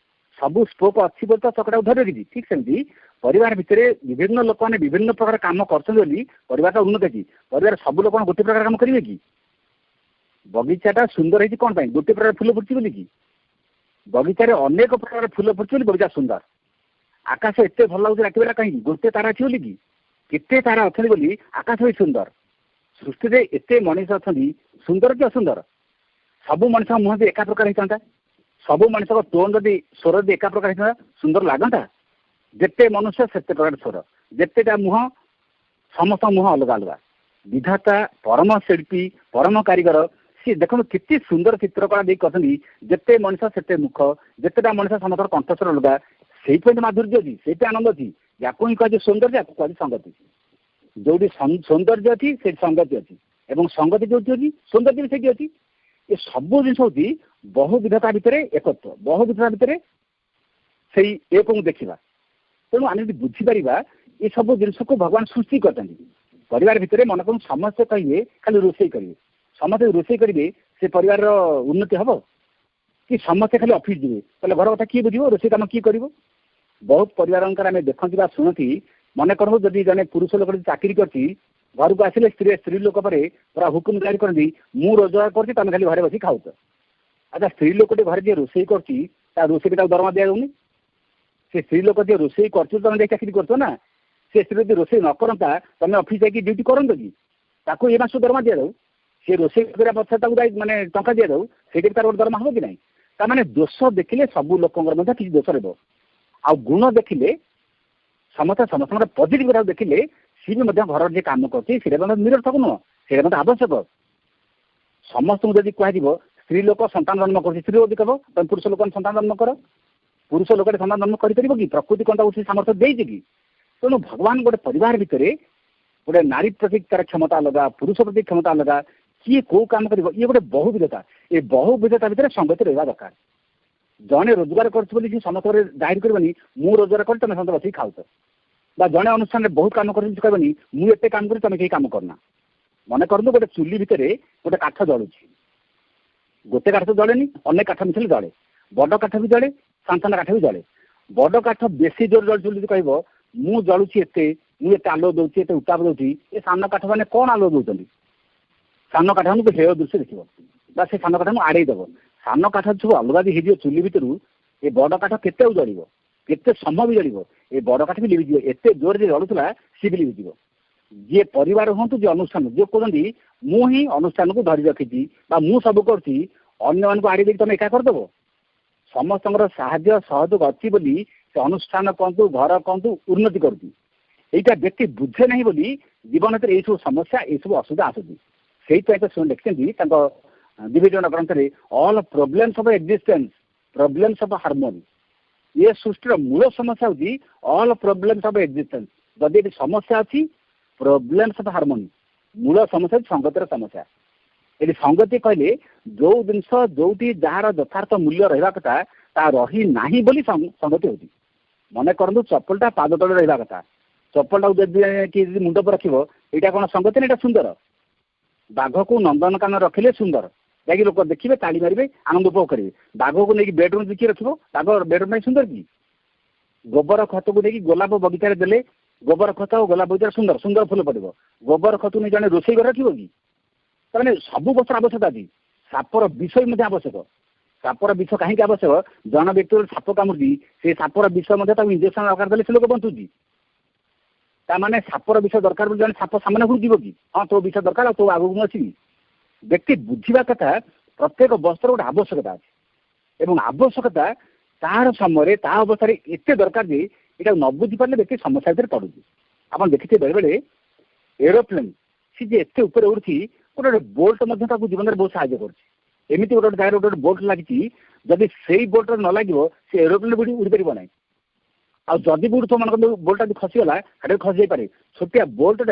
ସବୁ ସ୍ପୋକ୍ ଅଛି ବୋଲି ତ ଚକଟାକୁ ଧରି ରଖିଛି। ଠିକ୍ ସେମିତି ପରିବାର ଭିତରେ ବିଭିନ୍ନ ଲୋକମାନେ ବିଭିନ୍ନ ପ୍ରକାର କାମ କରୁଛନ୍ତି ବୋଲି ପରିବାରଟା ଉନ୍ନତ ହେଇଛି। ପରିବାର ସବୁ ଲୋକମାନେ ଗୋଟେ ପ୍ରକାର କାମ କରିବେ କି? ବଗିଚାଟା ସୁନ୍ଦର ହେଇଛି କଣ ପାଇଁ? ଗୋଟେ ପ୍ରକାର ଫୁଲ ଫୁଟିଛି ବୋଲି କି? ବଗିଚାରେ ଅନେକ ପ୍ରକାର ଫୁଲ ଫୁଟିଛି ବୋଲି ବଗିଚା ସୁନ୍ଦର। ଆକାଶ ଏତେ ଭଲ ଲାଗୁଛି ରାତି ବେଳା କାହିଁକି? ଗୋଟେ ତାରା ଅଛି ବୋଲି କି? କେତେ ତାରା ଅଛନ୍ତି ବୋଲି ଆକାଶ ବି ସୁନ୍ଦର। ସୃଷ୍ଟିରେ ଏତେ ମଣିଷ ଅଛନ୍ତି, ସୁନ୍ଦର କି ଅସୁନ୍ଦର? ସବୁ ମଣିଷଙ୍କ ମୁହଁ ଯଦି ଏକା ପ୍ରକାର ହେଇଥାନ୍ତା, ସବୁ ମଣିଷଙ୍କ ଟୋନ୍ ଯଦି ସ୍ୱର ଯଦି ଏକା ପ୍ରକାର ହେଇଥାନ୍ତା, ସୁନ୍ଦର ଲାଗନ୍ତା? ଯେତେ ମନୁଷ୍ୟ ସେତେ ପ୍ରକାର ସ୍ୱର, ଯେତେଟା ମୁହଁ, ସମସ୍ତଙ୍କ ମୁହଁ ଅଲଗା ଅଲଗା। विधाता परम शिल्पी परम कारीगर सी देखो कितनी सुंदर चित्रकला देख कहते जिते मनुष्य से मुख जितेटा मनुष्य समस्त कंठस्वर लगा से माधुर्य अच्छी से आनंद अच्छी या कह सौंदर्य या कह संगति जो सौंदर्य अच्छी से संगति अच्छी एवं संगति जो अच्छी सौंदर्य भी से अच्छी ये सब जिन हूँ बहु विधता भितर एकत्व बहु विधता भितर से एक देखा तेणु आम बुझीपर ये सब जिनस को भगवान सृष्टि करते परिवार भितर मन को समस्ते कहे खाली रोषे करेंगे समस्ते रोषे करेंगे से परिवार उन्नति हम कि समस्ते खाली ऑफिस जीवे तेल घर कथा किए बुझे रोषे कम किए कर बहुत परिवार आम देखा शुणती मन कर जदि जड़े पुरुष लोक चाकरी करती घर को आसिले स्त्री लोक पर पूरा हुकुम जारी करती मु रोजगार करती तुम खाली घरे बस खाऊच अच्छा स्त्री लोक घर जी रोषे कर रोषे दरमा दिजाऊनी से स्त्री लोक जी रोषे कर चाकरी कर ना से स्त्री यदि रोषे न करता तुम ऑफिस जाकि ड्यूटी करत कि ये मास दरमा दि जाऊ सी रोषे करने पछे माने टंका दि जाऊ से तार गोटे दरमा हम कि ना ताने दोष देखिले सब लोक किसी दोष रहा आ गुण देखिले समस्त समस्त पॉजिटिव देखिले सी भी घर जी कम कर निरर्थक नुह से आवश्यक समस्त जब कह स्त्री लोक संतान जन्म कर स्त्री लोक कह तुम पुरुष लोक संतान जन्म कर पुरुष लोक संतान जन्म कर प्रकृति कौन उसी सामर्थ्य देगी कि तेणु भगवान गोटे परिवार भितर गोटे नारी प्रति तार क्षमता अलग पुरुष प्रति क्षमता अलग किए कौ कम कर ये गोटे बहुविधता ये बहुविधता भितर संगति रहा दरकार जड़े रोजगार कर समस्त जाहिर करनी मु रोजगार कर तुम समस्त बस खाऊच जड़े अनुष्ठान में बहुत कम करनी मुझे कम कर तुम कहीं कम करना मन कर गोटे चुली भितर गोटे काठ जलुची गोटे काठ तो जड़ेनि अनेक काठ मिसल जड़े बड़ काठ भी जड़े सान काठ भी जड़े बड़ काठ बेसी जोर जलुची कह मु जलुची एत आलो दूसरी एत उताप दूसरी ये सान काठ मैंने कौन आलो दौरान सान काठ को हेय दृश्य देखो से सान काठ आड़े दब सान काठ सब अलग भी हो चुली भितर ये बड़ काठ केते जड़ केते समय भी जड़ ये बड़ काठ भी लिभिज एत जोर से जड़ूला सी भी लिभिज जी परिवार हूँ जी अनुष्ठान जो कहते मुझी अनुष्ठान को धरी रखी मु सब कर आड़ी देख तुम एका करदेव समस्त साहाय्य सहयोग अच्छी बोली से अनुष्ठान कहतु घर कहतु उन्नति करुँचा व्यक्ति बुझे ना बोली जीवन में यू समस्या ये सब असुविधा आसूँ से तो लिखिं डिविजन ग्रंथ में all problems of existence problems of harmony ये सृष्टिर मूल समस्या होती ऑल प्रोब्लेम्स ऑफ एक्जिस्टेंस जदि समस्या अच्छी प्रोब्लेम्स ऑफ हार्मोनी मूल समस्या संगतिर समस्या ये संगति कहले जो जिनस जो जार यथार्थ मूल्य रहा कथा ता रही नाही बोली संगति होती मन करूँ चप्पलटा पाद तले रहा कथा चप्पलटा कि मुंड पर रखियो यहाँ कौन संगति ना सुंदर बाघ को नंदनकान रखिले सुंदर जाकि लोक देखिए ताली मारे आनंद उपभोग करेंगे बाघ को लेकिन बेडरूम किए रखो बाघ बेडरूम नहीं सुंदर कि गोबर खत को लेकिन गोलाप बगीचार देले गोबर खत और गोलाप बगीचार सुंदर सुंदर फूल पड़ो गोबर खत नहीं जड़े रोषे घर रखिए कि तमें सब वस्तु आवश्यकता अच्छी सापर विषय आवश्यक सापर विष कहीं आवश्यक जन व्यक्ति साप कामुड़ी से सापर विष इंजेक्शन दरकार देते से लोक बंचुची ताने सापर विष दरकार जन साप सामने घुरी जीव कि हाँ तो विष दरकार तो आगू अच्छी व्यक्ति बुझा कथा प्रत्येक वस्त्र गोटे आवश्यकता अच्छे एवं आवश्यकता तार समय अवस्था एत दरकार जे यहाँ न बुझी पारे व्यक्ति समस्या भर पड़ू आप देखिए बेले बेले एरोप्लेन सी एत उपर उड़ी गोटे बोल्ट जीवन में बहुत साहय करमती गोटे जगह गोटे बोल्ट लगी जदि से बोल्ट न लगे से एरोप्लेन उड़ी पार ना आदि भी उड़ो मन बोल्टा खसीगला हाथ खसी जापे छोटिया बोल्ट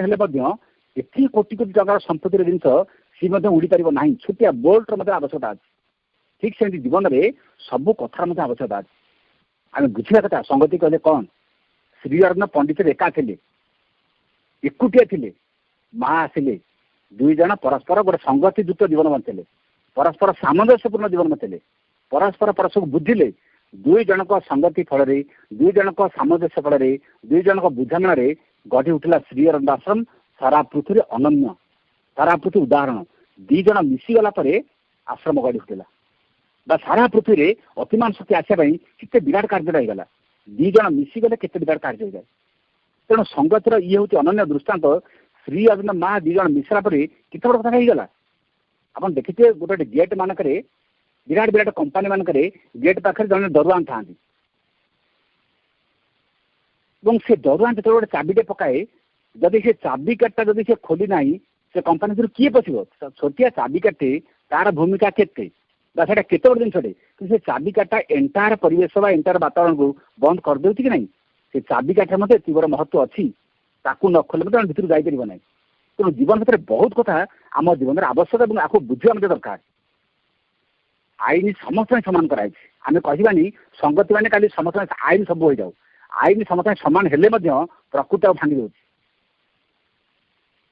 ये कोटी कोटी टकर संपत्तिर जिन सी उड़ी पार ना छोटिया बोल्टर मतलब आवश्यकता अच्छी ठीक से जीवन में सब कथार आवश्यकता अच्छी आम बुझा कथा संगति कहले कौन श्री अरविंद पंडित एका थे एकुटिया थे माँ आसिले दुई जन परस्पर गोटे संगतियुक्त जीवन बंचले परस्पर सामंजस्यपूर्ण जीवन बंचले परस्पर परस्पर बुझिले दुई जन संगति फल दुई जन सामंजस्य फल दुई जन बुझामण गढ़ी उठिला श्री अरविंद आश्रम सारा पृथ्वी अनन्य सारा पृथ्वी उदाहरण दी जन मिशीगला आश्रम गढ़ी उठिला सारा पृथ्वी अतिमान शक्ति आसापी केते विराट कार्य होगा दी जन मिशीगले केते विराट कार्य हो जाए तेणु संगतिर ये हूँ अनन्य दृष्टांत श्री अरविंद माँ दी जन मिश्रा पर केते बड़ कथा होगा आप देखिए गोटे गेट मानक विराट विराट कंपानी मानक गेट पाखे जन दरुआन था से दरुआन जो गोटे चाबिटे पकाए जदि से चाबी काटा जदि से खोली ना से कंपानी ଭିतर किए पशिब छोटिया चाबिकाटे तार भूमिका केते बा सेटा केते बड़ जिनसटे कि से चाबिकाटा एंटायर परिवेश बा एंटायर वातावरण को बंद कर देउछि कि नहीं से चाबिकाठे मते एति बड़ महत्व अछि ताकू न खोले मते भितर जाई परिबो नहीं तेणु जीवन भितर बहुत कथा आम जीवन आवश्यक और आपको बुझा मत दरकार आईन समस्त सामान कराई आम कहबानी संगति मैंने खाली समस्त आईन सब हो जाऊ आईन समस्त सामान हेले प्रकृति आ भांगी दौर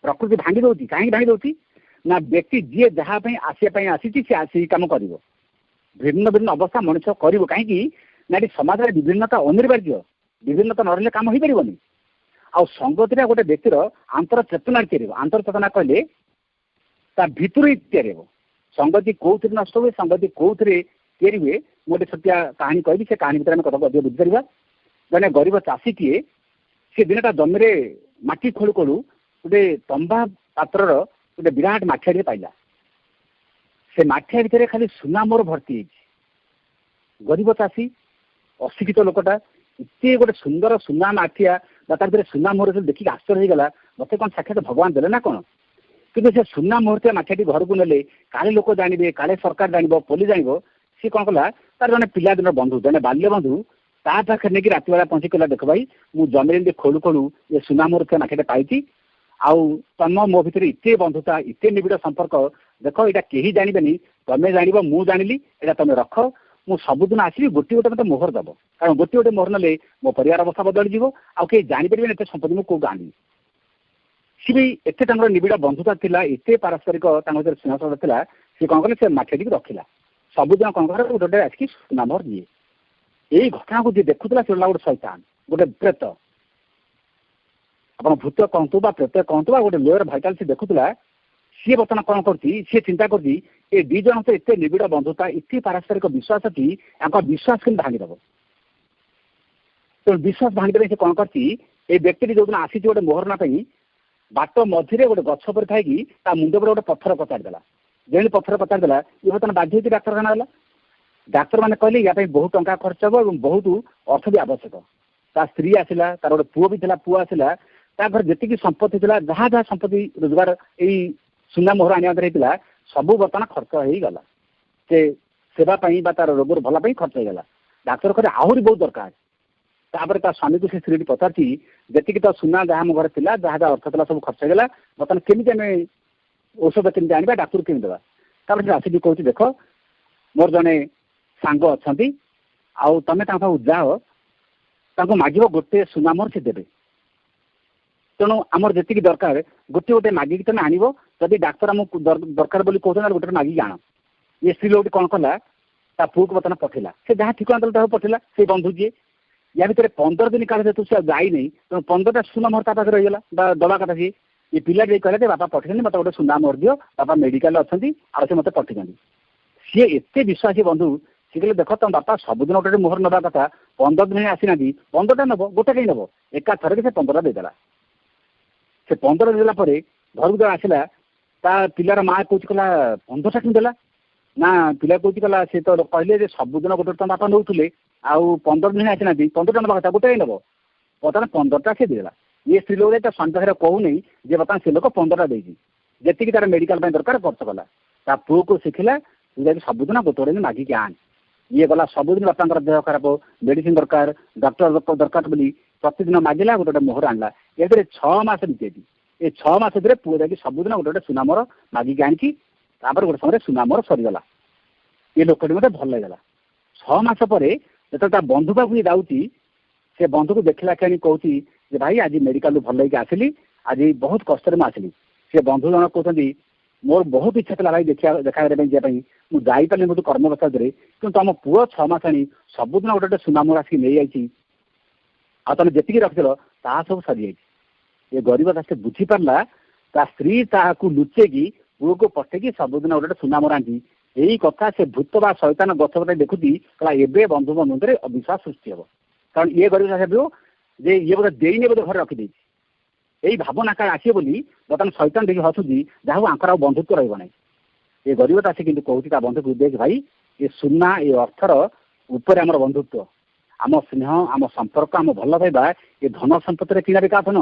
प्रकृति भांगी दौर कहीं भांगी दौर ना व्यक्ति जी जहाँपाई आसापी आसी सी आसी कम कर भिन्न भिन्न अवस्था मनुष्य कर कहीं ना समाज में विभिन्नता अनिवार्य विभिन्नता न कम हो पारनि आ संगति गोटे व्यक्तिर आंतर चेतना आंतर चेतना कहले भितर तैयारी हो संगति कौ नष्ट हुए संगति कौ तैयारी हुए गोटे छुटिया कहानी कहबी से कहानी भर कथा अधिक बुझीपर जने गरीब चाषी किए सी दिनटा जमी माटी खोलू खोलू गोटे तंबा पात्र गोटे विराट माठिया पाइला से माठिया भितर खाली सुना मोर भर्ती गरीब चाषी अशिक्षित लोकटा इतने गोटे सुंदर सुना माठिया तार सुना मोहर देखिए आश्चर्य हो गला मत कौन साक्षात भगवान देले ना कौन किंतु से सुना मुहूर्त माठियाटी घर को नेले काले लोक जानवे काले सरकार जान पुलिस जान सी कौन कला तार जन पिलादिन बंधु जन बाल्य बंधु ता पाखे नहीं रात बेला पहुंची कहला देख भाई मुझे जमी खोलू खोलू ये सुना मुहूर्त माठिया पाई तुम मो भर इतने बंधुता इतने निबिड़ संपर्क देख यहाँ कहीं जानवे तुम्हें जान मु जानी यहाँ तुम रख मु सबुदिन आसवि गोटे गोटे मत मोहर दब कारण गोटे गोटे मोहर ना मो परिवार अवस्था बदली आई जापर एत संपत्ति मुझे कौ आनी सी भी एत निबिड़ बंधुता था एत पारस्परिक स्नेह था सी कौन कले से माठिया रखिला सबुदिन कौन कर गोटे गोटे आसिक सुना मोहर दिए यही घटना को जी देखुला से गोटे शैतान गोटे प्रेत आप भूत कहतु प्रेत कहतु गोटे लोअर भाइटाल से देखुला सी बर्तमान कौन कर चिंता कर ए दी जन तो एत निबिड़ बंधुता इतनी पारस्परिक विश्वास की विश्वास के भांगीदेव तो विश्वास भांगीदेव से कौन कर व्यक्ति जो दिन आसी गोटे मोहर ना बाट मझे गोटे गछ पर थी मुंड पर गोटे पत्थर पचारिदेला जेमी पत्थर पचारिदेला ये बर्तमान बाध्य होती डाक्तखाना गला डाक्तर मैंने कहले या बहुत टंका खर्च हम और बहुत अर्थ भी आवश्यक ता स्त्री आसला तार गोटे पुओ भी पुओ आसला घर जी संपत्ति था जहाँ जहाँ संपत्ति रोजगार यही सुना मोहर आने सब बर्तमान खर्च हो गला से सेवाई तार रोगर भलाई खर्च हो गला डाक्तर कहते आहरी बहुत दरकार तापर स्वामी को से स्त्री पचार जी तो सुना जहाँ मो घर था जहाँ जहाँ अर्थ था सब खर्च होगा बर्तमान केमी आम औषध केमी आने डाक्तर केमी देवा तापर आसिक कहूँ देख मोर जड़े सांग अच्छा तुम्हें जाओ मागिब गोटे सुना मोहर से देवे तेणु आमर जी दरकार गोटे गोटे मागिक तुम आण जदि डाक्तर आमको दरकार बोली कहते गोटे मागिक आण ये स्त्री लोग कौन कला पुओ को बर्तमान पठेला से जहाँ ठिकाना देला पठेला से बंधु जी या भितर 15 दिन काल जेतु से जाई नहीं तेणु 15टा सुना मोहर पाखे रहीगला दवा कथा सी ये पिला कहले बापा पठेनि मत गोटे सुना मोहर दियो बापा मेडिकल अच्छा और से मत पठे सी एत विश्वासी बंधु सी कहले देख तुम बापा सबुदिन गोटे मोहर नवा कथा 15 दिन आसी ना 15टा नब गोटे कहीं नब एका थरक से 15टा देदेला से 15 देला घर को आसला पिलार माँ कौच कला 15टा कि देला ना पिला कौच कला से तो कहले सबुदिन गोटे तुम बापा नौले आउ 15 दिन आसी ना 15टा नवा कथा गोटे नब बर्तमान 15टा से देला ये स्त्री लोग स्वामी पाखे कहूनी जे बर्तमान से लोक 15टा देती जी तार मेडिकल दरकार खर्च कला ता पुओ को शिखिला सबुदिन गोटे गोटे मागिक आन ये गला सबुदिन बापा देह खराब मेडिसिन दरकार डॉक्टर दरकार बोली प्रतिदिन मागिला गोटे गोटे मोहर आणला ये 6 मास बीते ये 6 मास भितर पुओ जाकि सबुदिन गोटे गोटे सुना मोहर मागिक आनी गोटे समय सुना मोहर सरीगला ये लोकटी मत भल लगला 6 मास पर जो बंधु पाक जाऊँगी से बंधु को देखला कि कहती भाई आज मेडिकल भल लगे आसली आज बहुत कष्ट आसली से बंधु जन कहते मोर बहुत इच्छा था भाई देखा जावाई मुझे जापारे मुझे कर्मव्यस्ता दे कि तुम पुओ 6 मास आनी सबुदिन गोटे गोटे सुना मोहर आसिक नहीं जाइए आ तुम जी रखिल ता सब सरी ये गरीब से बुझीपारा ता स्त्री ताकू लुचेकी पुओ को पठेकी सबुदिन गोटे गोटे सुना मोहर आनी यही कथा से भूत बा शैतान गछपटे देखुची कहला एबे बंधु बंधुरे अविश्वास सृष्टि हम कारण ये गरीब भाव जे ये बोधे देने बोधे घर रखिदे यही भावना काल आसे बोली बर्तमान शैतान देखिए हसुची जहाँ आंकर बंधुत्व रहा ये गरीब आसे कि कहती बंधु को देख भाई ये सुना ये अर्थर उपर आम बंधुत्व आम स्नेह आम संपर्क आम भल पाइबा ये धन संपत्ति किना बिका धन